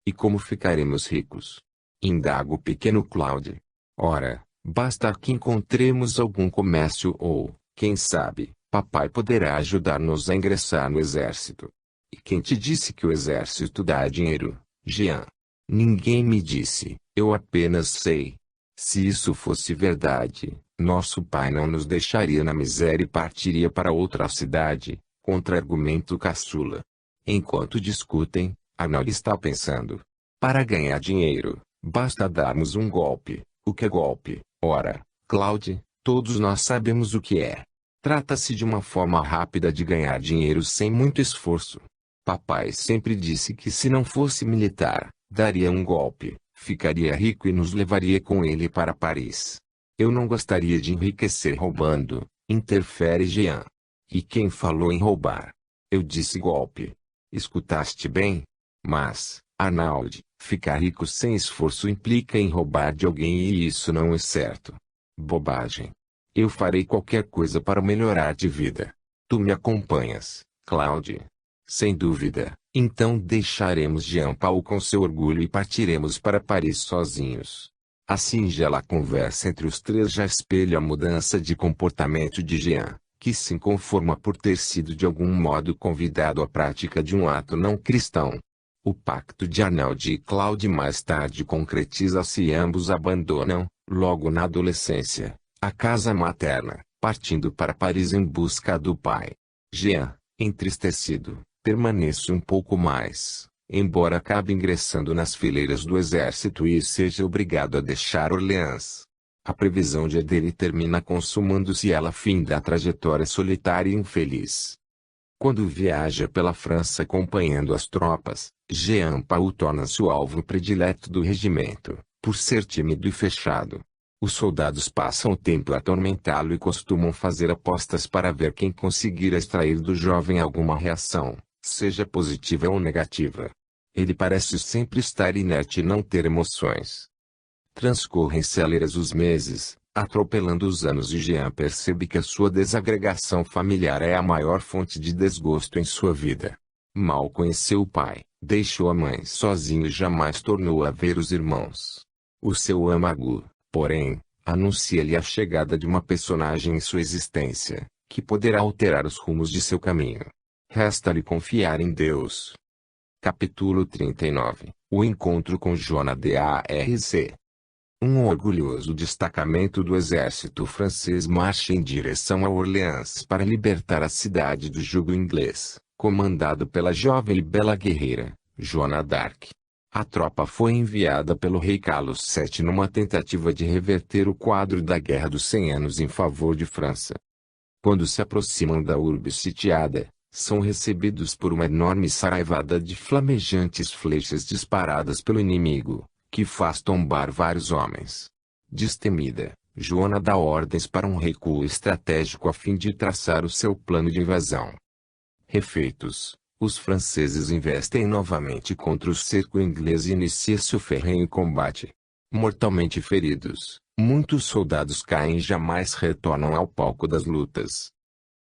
E como ficaremos ricos? Indaga o pequeno Claude. Ora, basta que encontremos algum comércio ou, quem sabe, papai poderá ajudar-nos a ingressar no exército. E quem te disse que o exército dá dinheiro, Jean? Ninguém me disse, eu apenas sei. Se isso fosse verdade, nosso pai não nos deixaria na miséria e partiria para outra cidade, contra-argumento caçula. Enquanto discutem, Arnaud está pensando. Para ganhar dinheiro, basta darmos um golpe. O que é golpe? Ora, Claude, todos nós sabemos o que é. Trata-se de uma forma rápida de ganhar dinheiro sem muito esforço. Papai sempre disse que se não fosse militar, daria um golpe, ficaria rico e nos levaria com ele para Paris. Eu não gostaria de enriquecer roubando, interfere Jean. E quem falou em roubar? Eu disse golpe. Escutaste bem? Mas, Arnaud, ficar rico sem esforço implica em roubar de alguém e isso não é certo. Bobagem. Eu farei qualquer coisa para melhorar de vida. Tu me acompanhas, Claude? Sem dúvida. Então deixaremos Jean Paul com seu orgulho e partiremos para Paris sozinhos. A singela conversa entre os 3 já espelha a mudança de comportamento de Jean, que se conforma por ter sido de algum modo convidado à prática de um ato não cristão. O pacto de Arnaud e Claude mais tarde concretiza-se e ambos abandonam, logo na adolescência, a casa materna, partindo para Paris em busca do pai. Jean, entristecido, permanece um pouco mais, embora acabe ingressando nas fileiras do exército e seja obrigado a deixar Orleans. A previsão dele termina consumando-se e ela finda a trajetória solitária e infeliz. Quando viaja pela França acompanhando as tropas, Jean Paul torna-se o alvo predileto do regimento, por ser tímido e fechado. Os soldados passam o tempo a atormentá-lo e costumam fazer apostas para ver quem conseguir extrair do jovem alguma reação, seja positiva ou negativa. Ele parece sempre estar inerte e não ter emoções. Transcorrem céleres os meses, atropelando os anos e Jean percebe que a sua desagregação familiar é a maior fonte de desgosto em sua vida. Mal conheceu o pai, deixou a mãe sozinho e jamais tornou a ver os irmãos. O seu âmago, porém, anuncia-lhe a chegada de uma personagem em sua existência, que poderá alterar os rumos de seu caminho. Resta-lhe confiar em Deus. Capítulo 39 O encontro com Joana d'Arc. Um orgulhoso destacamento do exército francês marcha em direção a Orleans para libertar a cidade do jugo inglês, comandado pela jovem e bela guerreira, Joana d'Arc. A tropa foi enviada pelo rei Carlos VII numa tentativa de reverter o quadro da Guerra dos 100 Anos em favor de França. Quando se aproximam da urbe sitiada, são recebidos por uma enorme saraivada de flamejantes flechas disparadas pelo inimigo, que faz tombar vários homens. Destemida, Joana dá ordens para um recuo estratégico a fim de traçar o seu plano de invasão. Refeitos, os franceses investem novamente contra o cerco inglês e inicia-se o ferrenho combate. Mortalmente feridos, muitos soldados caem e jamais retornam ao palco das lutas.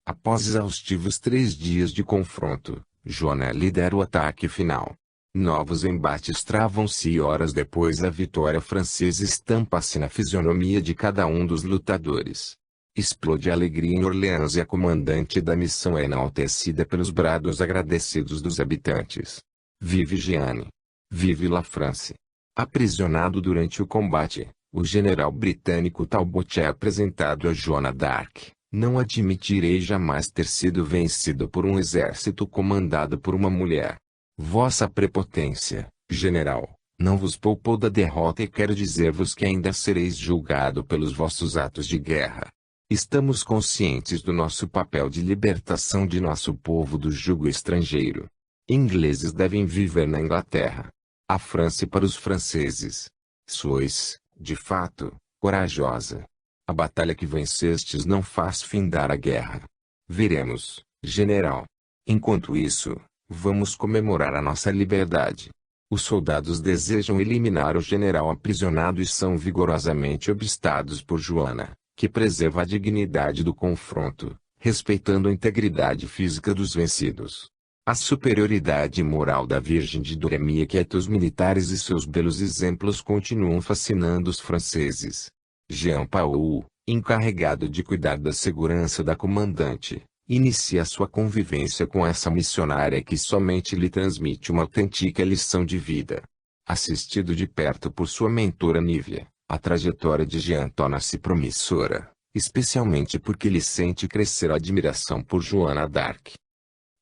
Após exaustivos 3 dias de confronto, Joana lidera o ataque final. Novos embates travam-se e horas depois a vitória francesa estampa-se na fisionomia de cada um dos lutadores. Explode a alegria em Orleans e a comandante da missão é enaltecida pelos brados agradecidos dos habitantes. Vive Jeanne! Vive la France! Aprisionado durante o combate, o general britânico Talbot é apresentado a Joana d'Arc. Não admitirei jamais ter sido vencido por um exército comandado por uma mulher. Vossa prepotência, general, não vos poupou da derrota e quero dizer-vos que ainda sereis julgado pelos vossos atos de guerra. Estamos conscientes do nosso papel de libertação de nosso povo do jugo estrangeiro. Ingleses devem viver na Inglaterra. A França para os franceses. Sois, de fato, corajosa. A batalha que vencestes não faz findar a guerra. Veremos, general. Enquanto isso, vamos comemorar a nossa liberdade. Os soldados desejam eliminar o general aprisionado e são vigorosamente obstados por Joana, que preserva a dignidade do confronto, respeitando a integridade física dos vencidos. A superioridade moral da Virgem de Doremi aquieta os militares e seus belos exemplos continuam fascinando os franceses. Jean Paul, encarregado de cuidar da segurança da comandante, inicia sua convivência com essa missionária que somente lhe transmite uma autêntica lição de vida. Assistido de perto por sua mentora Nívia, a trajetória de Jean torna-se promissora, especialmente porque ele sente crescer a admiração por Joana d'Arc.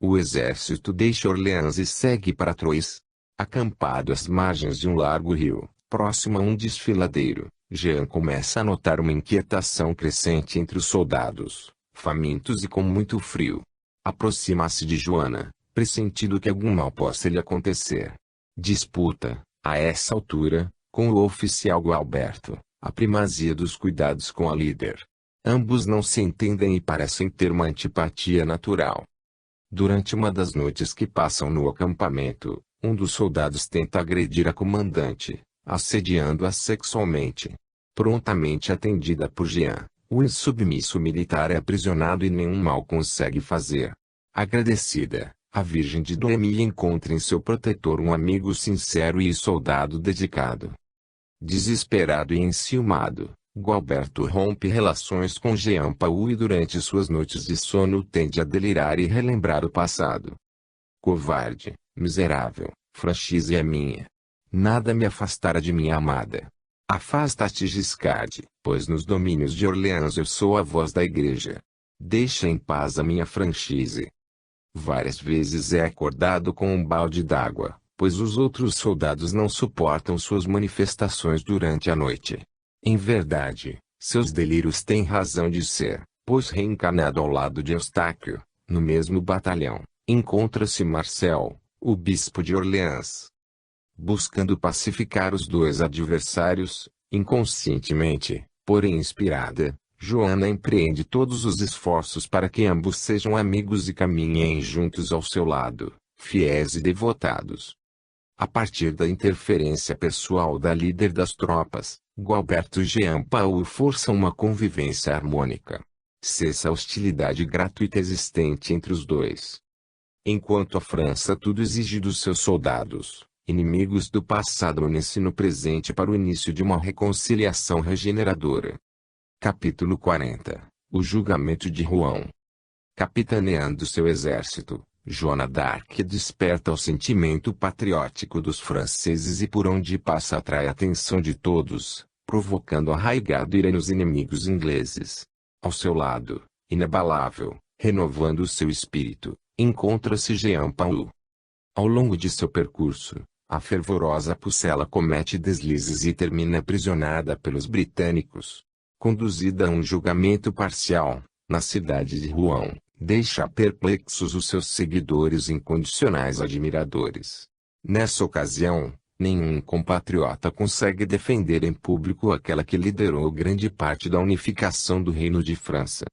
O exército deixa Orleans e segue para Troyes. Acampado às margens de um largo rio, próximo a um desfiladeiro, Jean começa a notar uma inquietação crescente entre os soldados, famintos e com muito frio. Aproxima-se de Joana, pressentindo que algum mal possa lhe acontecer. Disputa, a essa altura, com o oficial Gualberto, a primazia dos cuidados com a líder. Ambos não se entendem e parecem ter uma antipatia natural. Durante uma das noites que passam no acampamento, um dos soldados tenta agredir a comandante, assediando-a sexualmente. Prontamente atendida por Jean, o insubmisso militar é aprisionado e nenhum mal consegue fazer. Agradecida, a Virgem de Doremi encontra em seu protetor um amigo sincero e soldado dedicado. Desesperado e enciumado, Gualberto rompe relações com Jean Paul e durante suas noites de sono tende a delirar e relembrar o passado. Covarde, miserável, franchise é minha. Nada me afastará de minha amada. Afasta-te, Giscard, pois nos domínios de Orleans eu sou a voz da igreja. Deixa em paz a minha franchise. Várias vezes é acordado com um balde d'água, pois os outros soldados não suportam suas manifestações durante a noite. Em verdade, seus delírios têm razão de ser, pois reencarnado ao lado de Eustáquio, no mesmo batalhão, encontra-se Marcel, o bispo de Orleans. Buscando pacificar os dois adversários, inconscientemente, porém inspirada, Joana empreende todos os esforços para que ambos sejam amigos e caminhem juntos ao seu lado, fiéis e devotados. A partir da interferência pessoal da líder das tropas, Gualberto e Jean Paul forçam uma convivência harmônica. Cessa a hostilidade gratuita existente entre os dois. Enquanto a França tudo exige dos seus soldados, inimigos do passado unem-se no presente para o início de uma reconciliação regeneradora. Capítulo 40 O julgamento de Rouen. Capitaneando seu exército, Joana d'Arc desperta o sentimento patriótico dos franceses e por onde passa atrai a atenção de todos, provocando arraigado ira nos inimigos ingleses. Ao seu lado, inabalável, renovando o seu espírito, encontra-se Jean Paul. Ao longo de seu percurso, a fervorosa Pucella comete deslizes e termina aprisionada pelos britânicos. Conduzida a um julgamento parcial, na cidade de Rouen, deixa perplexos os seus seguidores e incondicionais admiradores. Nessa ocasião, nenhum compatriota consegue defender em público aquela que liderou grande parte da unificação do Reino de França.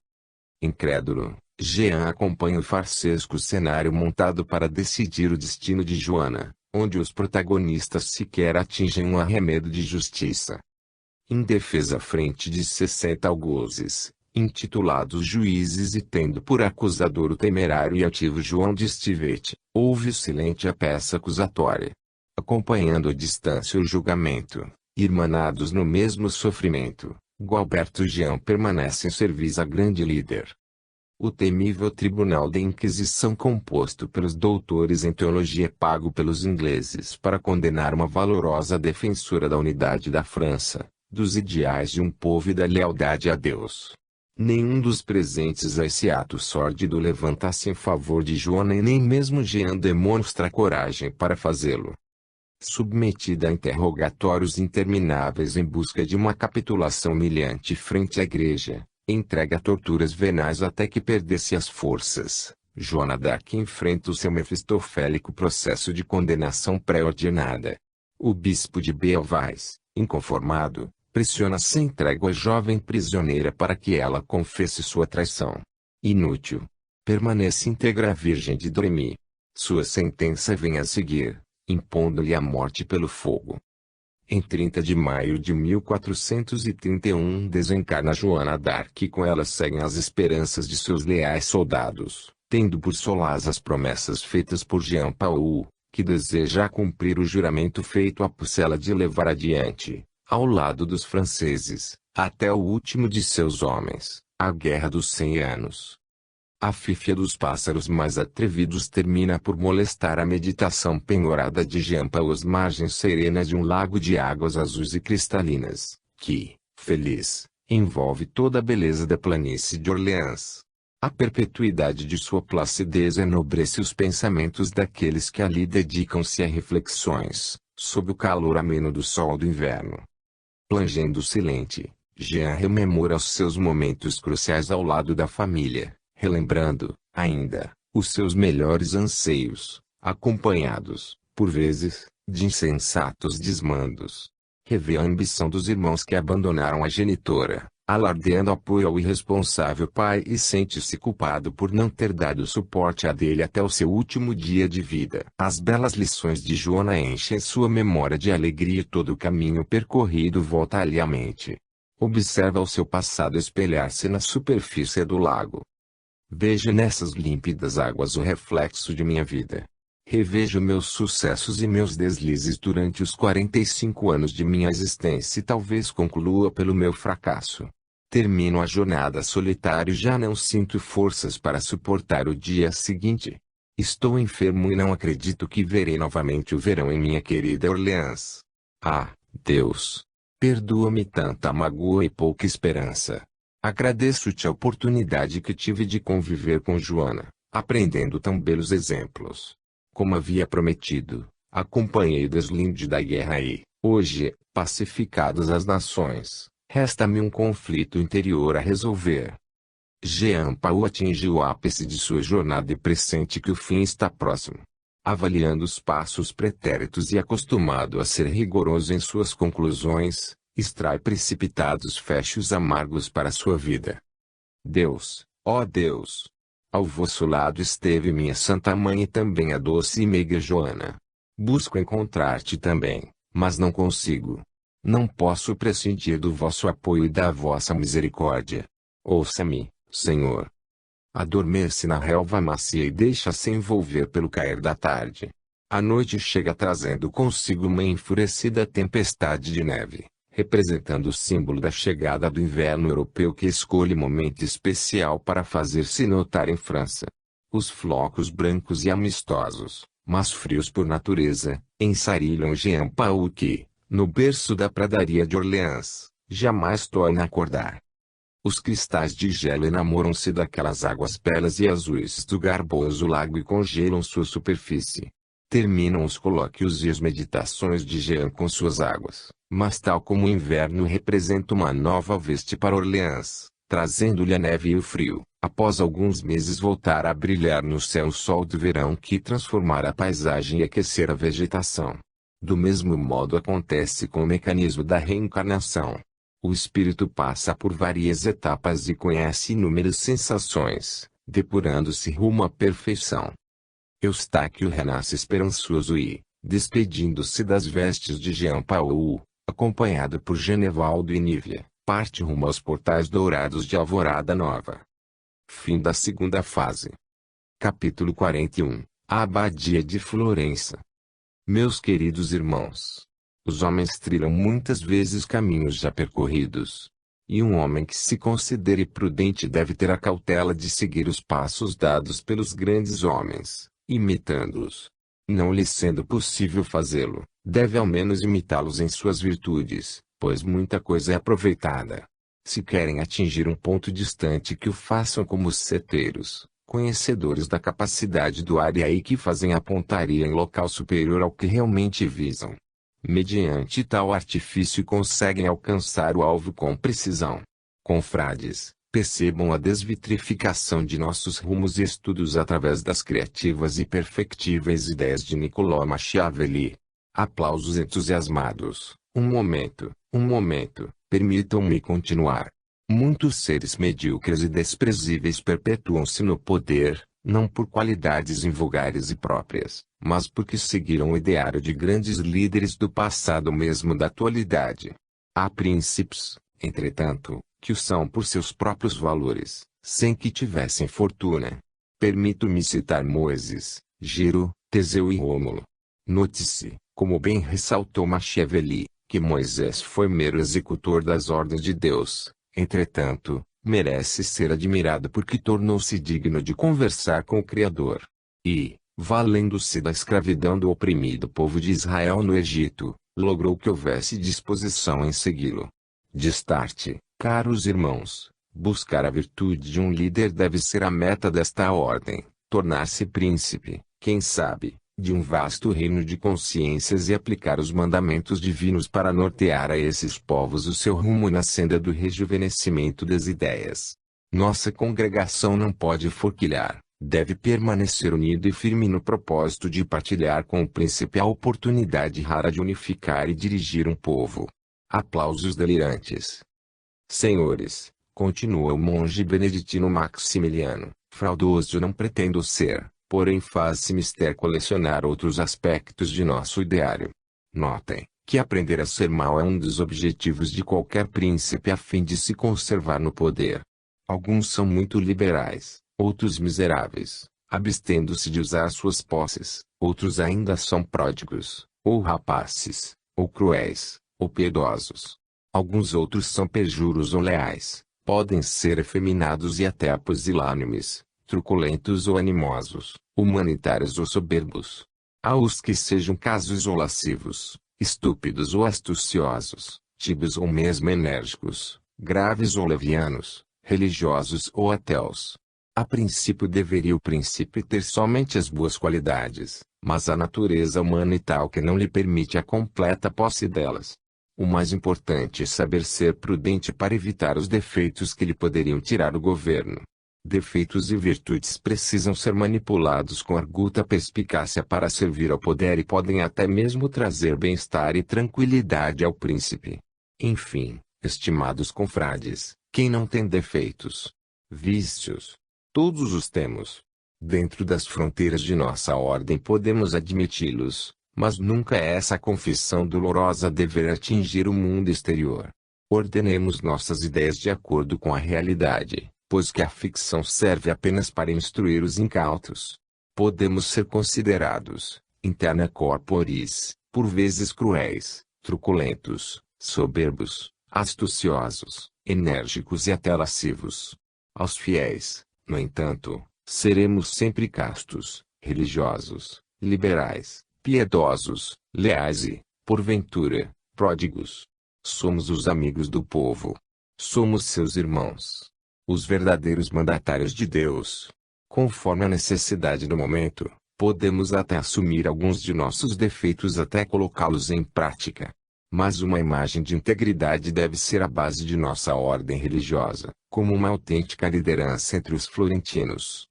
Incrédulo, Jean acompanha o farsesco cenário montado para decidir o destino de Joana, onde os protagonistas sequer atingem um arremedo de justiça. Indefesa frente de 60 algozes, intitulados juízes e tendo por acusador o temerário e ativo João de Stivet, ouve silente a peça acusatória. Acompanhando à distância o julgamento, irmanados no mesmo sofrimento, Gualberto e Jean permanecem servis à grande líder. O temível tribunal da Inquisição composto pelos doutores em teologia é pago pelos ingleses para condenar uma valorosa defensora da unidade da França, dos ideais de um povo e da lealdade a Deus. Nenhum dos presentes a esse ato sórdido levanta-se em favor de Joana e nem mesmo Jean demonstra coragem para fazê-lo. Submetida a interrogatórios intermináveis em busca de uma capitulação humilhante frente à igreja, entregue a torturas venais até que perdesse as forças, Joana d'Arc enfrenta o seu mefistofélico processo de condenação pré-ordenada. O bispo de Beauvais, inconformado, pressiona sem trégua a jovem prisioneira para que ela confesse sua traição. Inútil. Permanece íntegra a Virgem de Doremi. Sua sentença vem a seguir, impondo-lhe a morte pelo fogo. Em 30 de maio de 1431 desencarna Joana d'Arc e com ela seguem as esperanças de seus leais soldados, tendo por solaz as promessas feitas por Jean Paul, que deseja cumprir o juramento feito a Pucella de levar adiante, ao lado dos franceses, até o último de seus homens, a Guerra dos 100 Anos. A fífia dos pássaros mais atrevidos termina por molestar a meditação penhorada de Jean Paul às margens serenas de um lago de águas azuis e cristalinas, que, feliz, envolve toda a beleza da planície de Orleans. A perpetuidade de sua placidez enobrece os pensamentos daqueles que ali dedicam-se a reflexões, sob o calor ameno do sol do inverno. Plangendo silente, Jean rememora os seus momentos cruciais ao lado da família, relembrando, ainda, os seus melhores anseios, acompanhados, por vezes, de insensatos desmandos. Revê a ambição dos irmãos que abandonaram a genitora, alardeando apoio ao irresponsável pai e sente-se culpado por não ter dado suporte a dele até o seu último dia de vida. As belas lições de Joana enchem sua memória de alegria e todo o caminho percorrido volta-lhe à mente. Observa o seu passado espelhar-se na superfície do lago. Vejo nessas límpidas águas o reflexo de minha vida. Revejo meus sucessos e meus deslizes durante os 45 anos de minha existência e talvez conclua pelo meu fracasso. Termino a jornada solitário e já não sinto forças para suportar o dia seguinte. Estou enfermo e não acredito que verei novamente o verão em minha querida Orleans. Ah, Deus! Perdoa-me tanta mágoa e pouca esperança. Agradeço-te a oportunidade que tive de conviver com Joana, aprendendo tão belos exemplos. Como havia prometido, acompanhei o deslinde da guerra e, hoje, pacificadas as nações, resta-me um conflito interior a resolver. Jean Paul atingiu o ápice de sua jornada e pressente que o fim está próximo. Avaliando os passos pretéritos e acostumado a ser rigoroso em suas conclusões, extrai precipitados fechos amargos para sua vida. Deus, ó Deus! Ao vosso lado esteve minha Santa Mãe e também a doce e meiga Joana. Busco encontrar-te também, mas não consigo. Não posso prescindir do vosso apoio e da vossa misericórdia. Ouça-me, Senhor. Adormece na relva macia e deixa-se envolver pelo cair da tarde. A noite chega trazendo consigo uma enfurecida tempestade de neve, representando o símbolo da chegada do inverno europeu que escolhe momento especial para fazer-se notar em França. Os flocos brancos e amistosos, mas frios por natureza, ensarilham Jean Paul que, no berço da pradaria de Orleans, jamais torna a acordar. Os cristais de gelo enamoram-se daquelas águas belas e azuis do garboso lago e congelam sua superfície. Terminam os colóquios e as meditações de Jean com suas águas, mas tal como o inverno representa uma nova veste para Orleans, trazendo-lhe a neve e o frio, após alguns meses voltar a brilhar no céu o sol do verão que transformar a paisagem e aquecer a vegetação. Do mesmo modo acontece com o mecanismo da reencarnação. O espírito passa por várias etapas e conhece inúmeras sensações, depurando-se rumo à perfeição. Eustáquio renasce esperançoso e, despedindo-se das vestes de Jean Paul, acompanhado por Genevaldo e Nívia, parte rumo aos portais dourados de Alvorada Nova. Fim da segunda fase. Capítulo 41 – A Abadia de Florença. Meus queridos irmãos, os homens trilham muitas vezes caminhos já percorridos. E um homem que se considere prudente deve ter a cautela de seguir os passos dados pelos grandes homens, imitando-os. Não lhe sendo possível fazê-lo, deve ao menos imitá-los em suas virtudes, pois muita coisa é aproveitada. Se querem atingir um ponto distante, que o façam como os seteiros, conhecedores da capacidade do ar e aí que fazem a pontaria em local superior ao que realmente visam. Mediante tal artifício conseguem alcançar o alvo com precisão. Confrades, percebam a desvitrificação de nossos rumos e estudos através das criativas e perfectíveis ideias de Nicolau Machiavelli. Aplausos entusiasmados. Um momento, permitam-me continuar. Muitos seres medíocres e desprezíveis perpetuam-se no poder, não por qualidades invulgares e próprias, mas porque seguiram o ideário de grandes líderes do passado mesmo da atualidade. Há príncipes, entretanto, que o são por seus próprios valores, sem que tivessem fortuna. Permito-me citar Moisés, Giro, Teseu e Rômulo. Note-se, como bem ressaltou Machiavelli, que Moisés foi mero executor das ordens de Deus, entretanto, merece ser admirado porque tornou-se digno de conversar com o Criador. E, valendo-se da escravidão do oprimido povo de Israel no Egito, logrou que houvesse disposição em segui-lo. Destarte, caros irmãos, buscar a virtude de um líder deve ser a meta desta ordem, tornar-se príncipe, quem sabe, de um vasto reino de consciências e aplicar os mandamentos divinos para nortear a esses povos o seu rumo na senda do rejuvenescimento das ideias. Nossa congregação não pode forquilhar, deve permanecer unida e firme no propósito de partilhar com o príncipe a oportunidade rara de unificar e dirigir um povo. Aplausos delirantes. Senhores, continua o monge beneditino Maximiliano, fraudoso não pretendo ser, porém faz-se mister colecionar outros aspectos de nosso ideário. Notem, que aprender a ser mau é um dos objetivos de qualquer príncipe a fim de se conservar no poder. Alguns são muito liberais, outros miseráveis, abstendo-se de usar suas posses, outros ainda são pródigos, ou rapaces, ou cruéis, ou piedosos. Alguns outros são perjuros ou leais, podem ser efeminados e até pusilânimes, truculentos ou animosos, humanitários ou soberbos. Há os que sejam casos ou lascivos, estúpidos ou astuciosos, tíbios ou mesmo enérgicos, graves ou levianos, religiosos ou ateus. A princípio deveria o príncipe ter somente as boas qualidades, mas a natureza humana é tal que não lhe permite a completa posse delas. O mais importante é saber ser prudente para evitar os defeitos que lhe poderiam tirar o governo. Defeitos e virtudes precisam ser manipulados com arguta perspicácia para servir ao poder e podem até mesmo trazer bem-estar e tranquilidade ao príncipe. Enfim, estimados confrades, quem não tem defeitos? Vícios? Todos os temos. Dentro das fronteiras de nossa ordem podemos admiti-los, mas nunca essa confissão dolorosa deverá atingir o mundo exterior. Ordenemos nossas ideias de acordo com a realidade, pois que a ficção serve apenas para instruir os incautos. Podemos ser considerados, interna corporis, por vezes cruéis, truculentos, soberbos, astuciosos, enérgicos e até lascivos. Aos fiéis, no entanto, seremos sempre castos, religiosos, liberais, piedosos, leais e, porventura, pródigos. Somos os amigos do povo. Somos seus irmãos. Os verdadeiros mandatários de Deus. Conforme a necessidade do momento, podemos até assumir alguns de nossos defeitos até colocá-los em prática. Mas uma imagem de integridade deve ser a base de nossa ordem religiosa, como uma autêntica liderança entre os florentinos.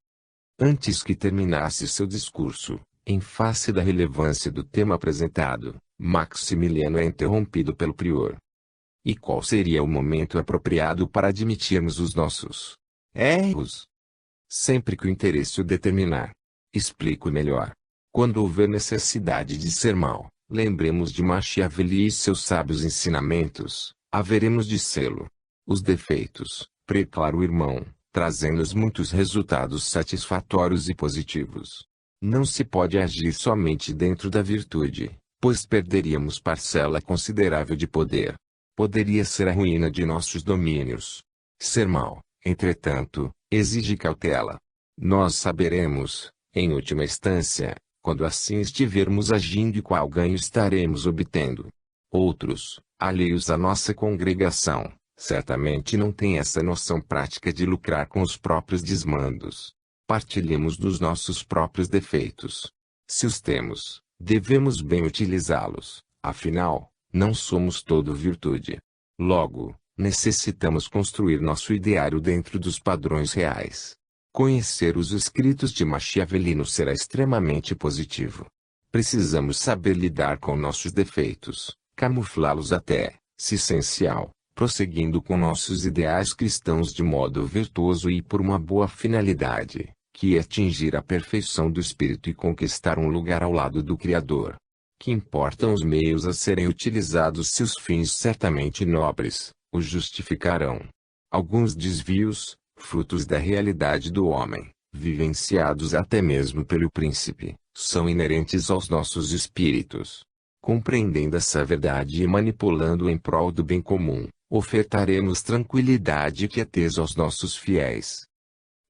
Antes que terminasse seu discurso, em face da relevância do tema apresentado, Maximiliano é interrompido pelo prior. E qual seria o momento apropriado para admitirmos os nossos erros? Sempre que o interesse o determinar. Explico melhor. Quando houver necessidade de ser mal, lembremos de Machiavelli e seus sábios ensinamentos, haveremos de sê-lo. Os defeitos, preclara o irmão, trazem-nos muitos resultados satisfatórios e positivos. Não se pode agir somente dentro da virtude, pois perderíamos parcela considerável de poder. Poderia ser a ruína de nossos domínios. Ser mal, entretanto, exige cautela. Nós saberemos, em última instância, quando assim estivermos agindo e qual ganho estaremos obtendo. Outros, alheios à nossa congregação, certamente não têm essa noção prática de lucrar com os próprios desmandos. Partilhemos dos nossos próprios defeitos. Se os temos, devemos bem utilizá-los, afinal, não somos todo virtude. Logo, necessitamos construir nosso ideário dentro dos padrões reais. Conhecer os escritos de Machiavelli será extremamente positivo. Precisamos saber lidar com nossos defeitos, camuflá-los até, se essencial, prosseguindo com nossos ideais cristãos de modo virtuoso e por uma boa finalidade, que é atingir a perfeição do espírito e conquistar um lugar ao lado do Criador. Que importam os meios a serem utilizados se os fins certamente nobres os justificarão. Alguns desvios, frutos da realidade do homem, vivenciados até mesmo pelo príncipe, são inerentes aos nossos espíritos. Compreendendo essa verdade e manipulando em prol do bem comum, ofertaremos tranquilidade e quieteza aos nossos fiéis.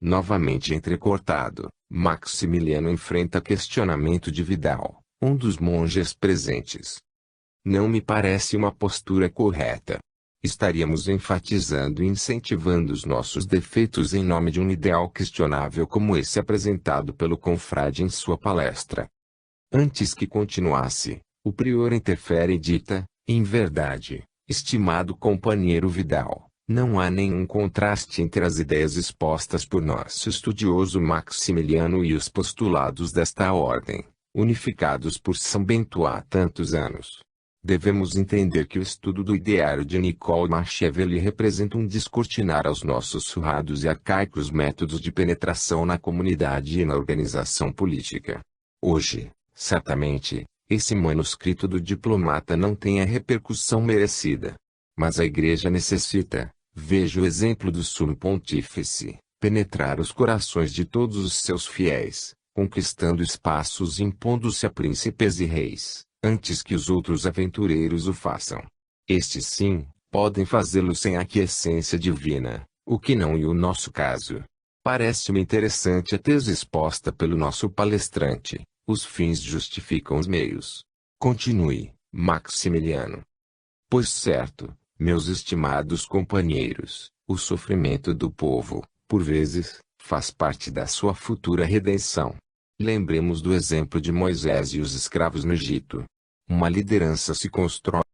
Novamente entrecortado, Maximiliano enfrenta questionamento de Vidal, um dos monges presentes. Não me parece uma postura correta. Estaríamos enfatizando e incentivando os nossos defeitos em nome de um ideal questionável como esse apresentado pelo confrade em sua palestra. Antes que continuasse, o prior interfere e dita, em verdade, estimado companheiro Vidal, não há nenhum contraste entre as ideias expostas por nosso estudioso Maximiliano e os postulados desta ordem, unificados por São Bento há tantos anos. Devemos entender que o estudo do ideário de Nicolau Machiavelli representa um descortinar aos nossos surrados e arcaicos métodos de penetração na comunidade e na organização política. Hoje, certamente, esse manuscrito do diplomata não tem a repercussão merecida. Mas a Igreja necessita, veja o exemplo do Sumo Pontífice, penetrar os corações de todos os seus fiéis, conquistando espaços e impondo-se a príncipes e reis, antes que os outros aventureiros o façam. Estes sim, podem fazê-lo sem a aquiescência divina, o que não é o nosso caso. Parece-me interessante a tese exposta pelo nosso palestrante, os fins justificam os meios. Continue, Maximiliano. Pois certo, meus estimados companheiros, o sofrimento do povo, por vezes, faz parte da sua futura redenção. Lembremos do exemplo de Moisés e os escravos no Egito. Uma liderança se constrói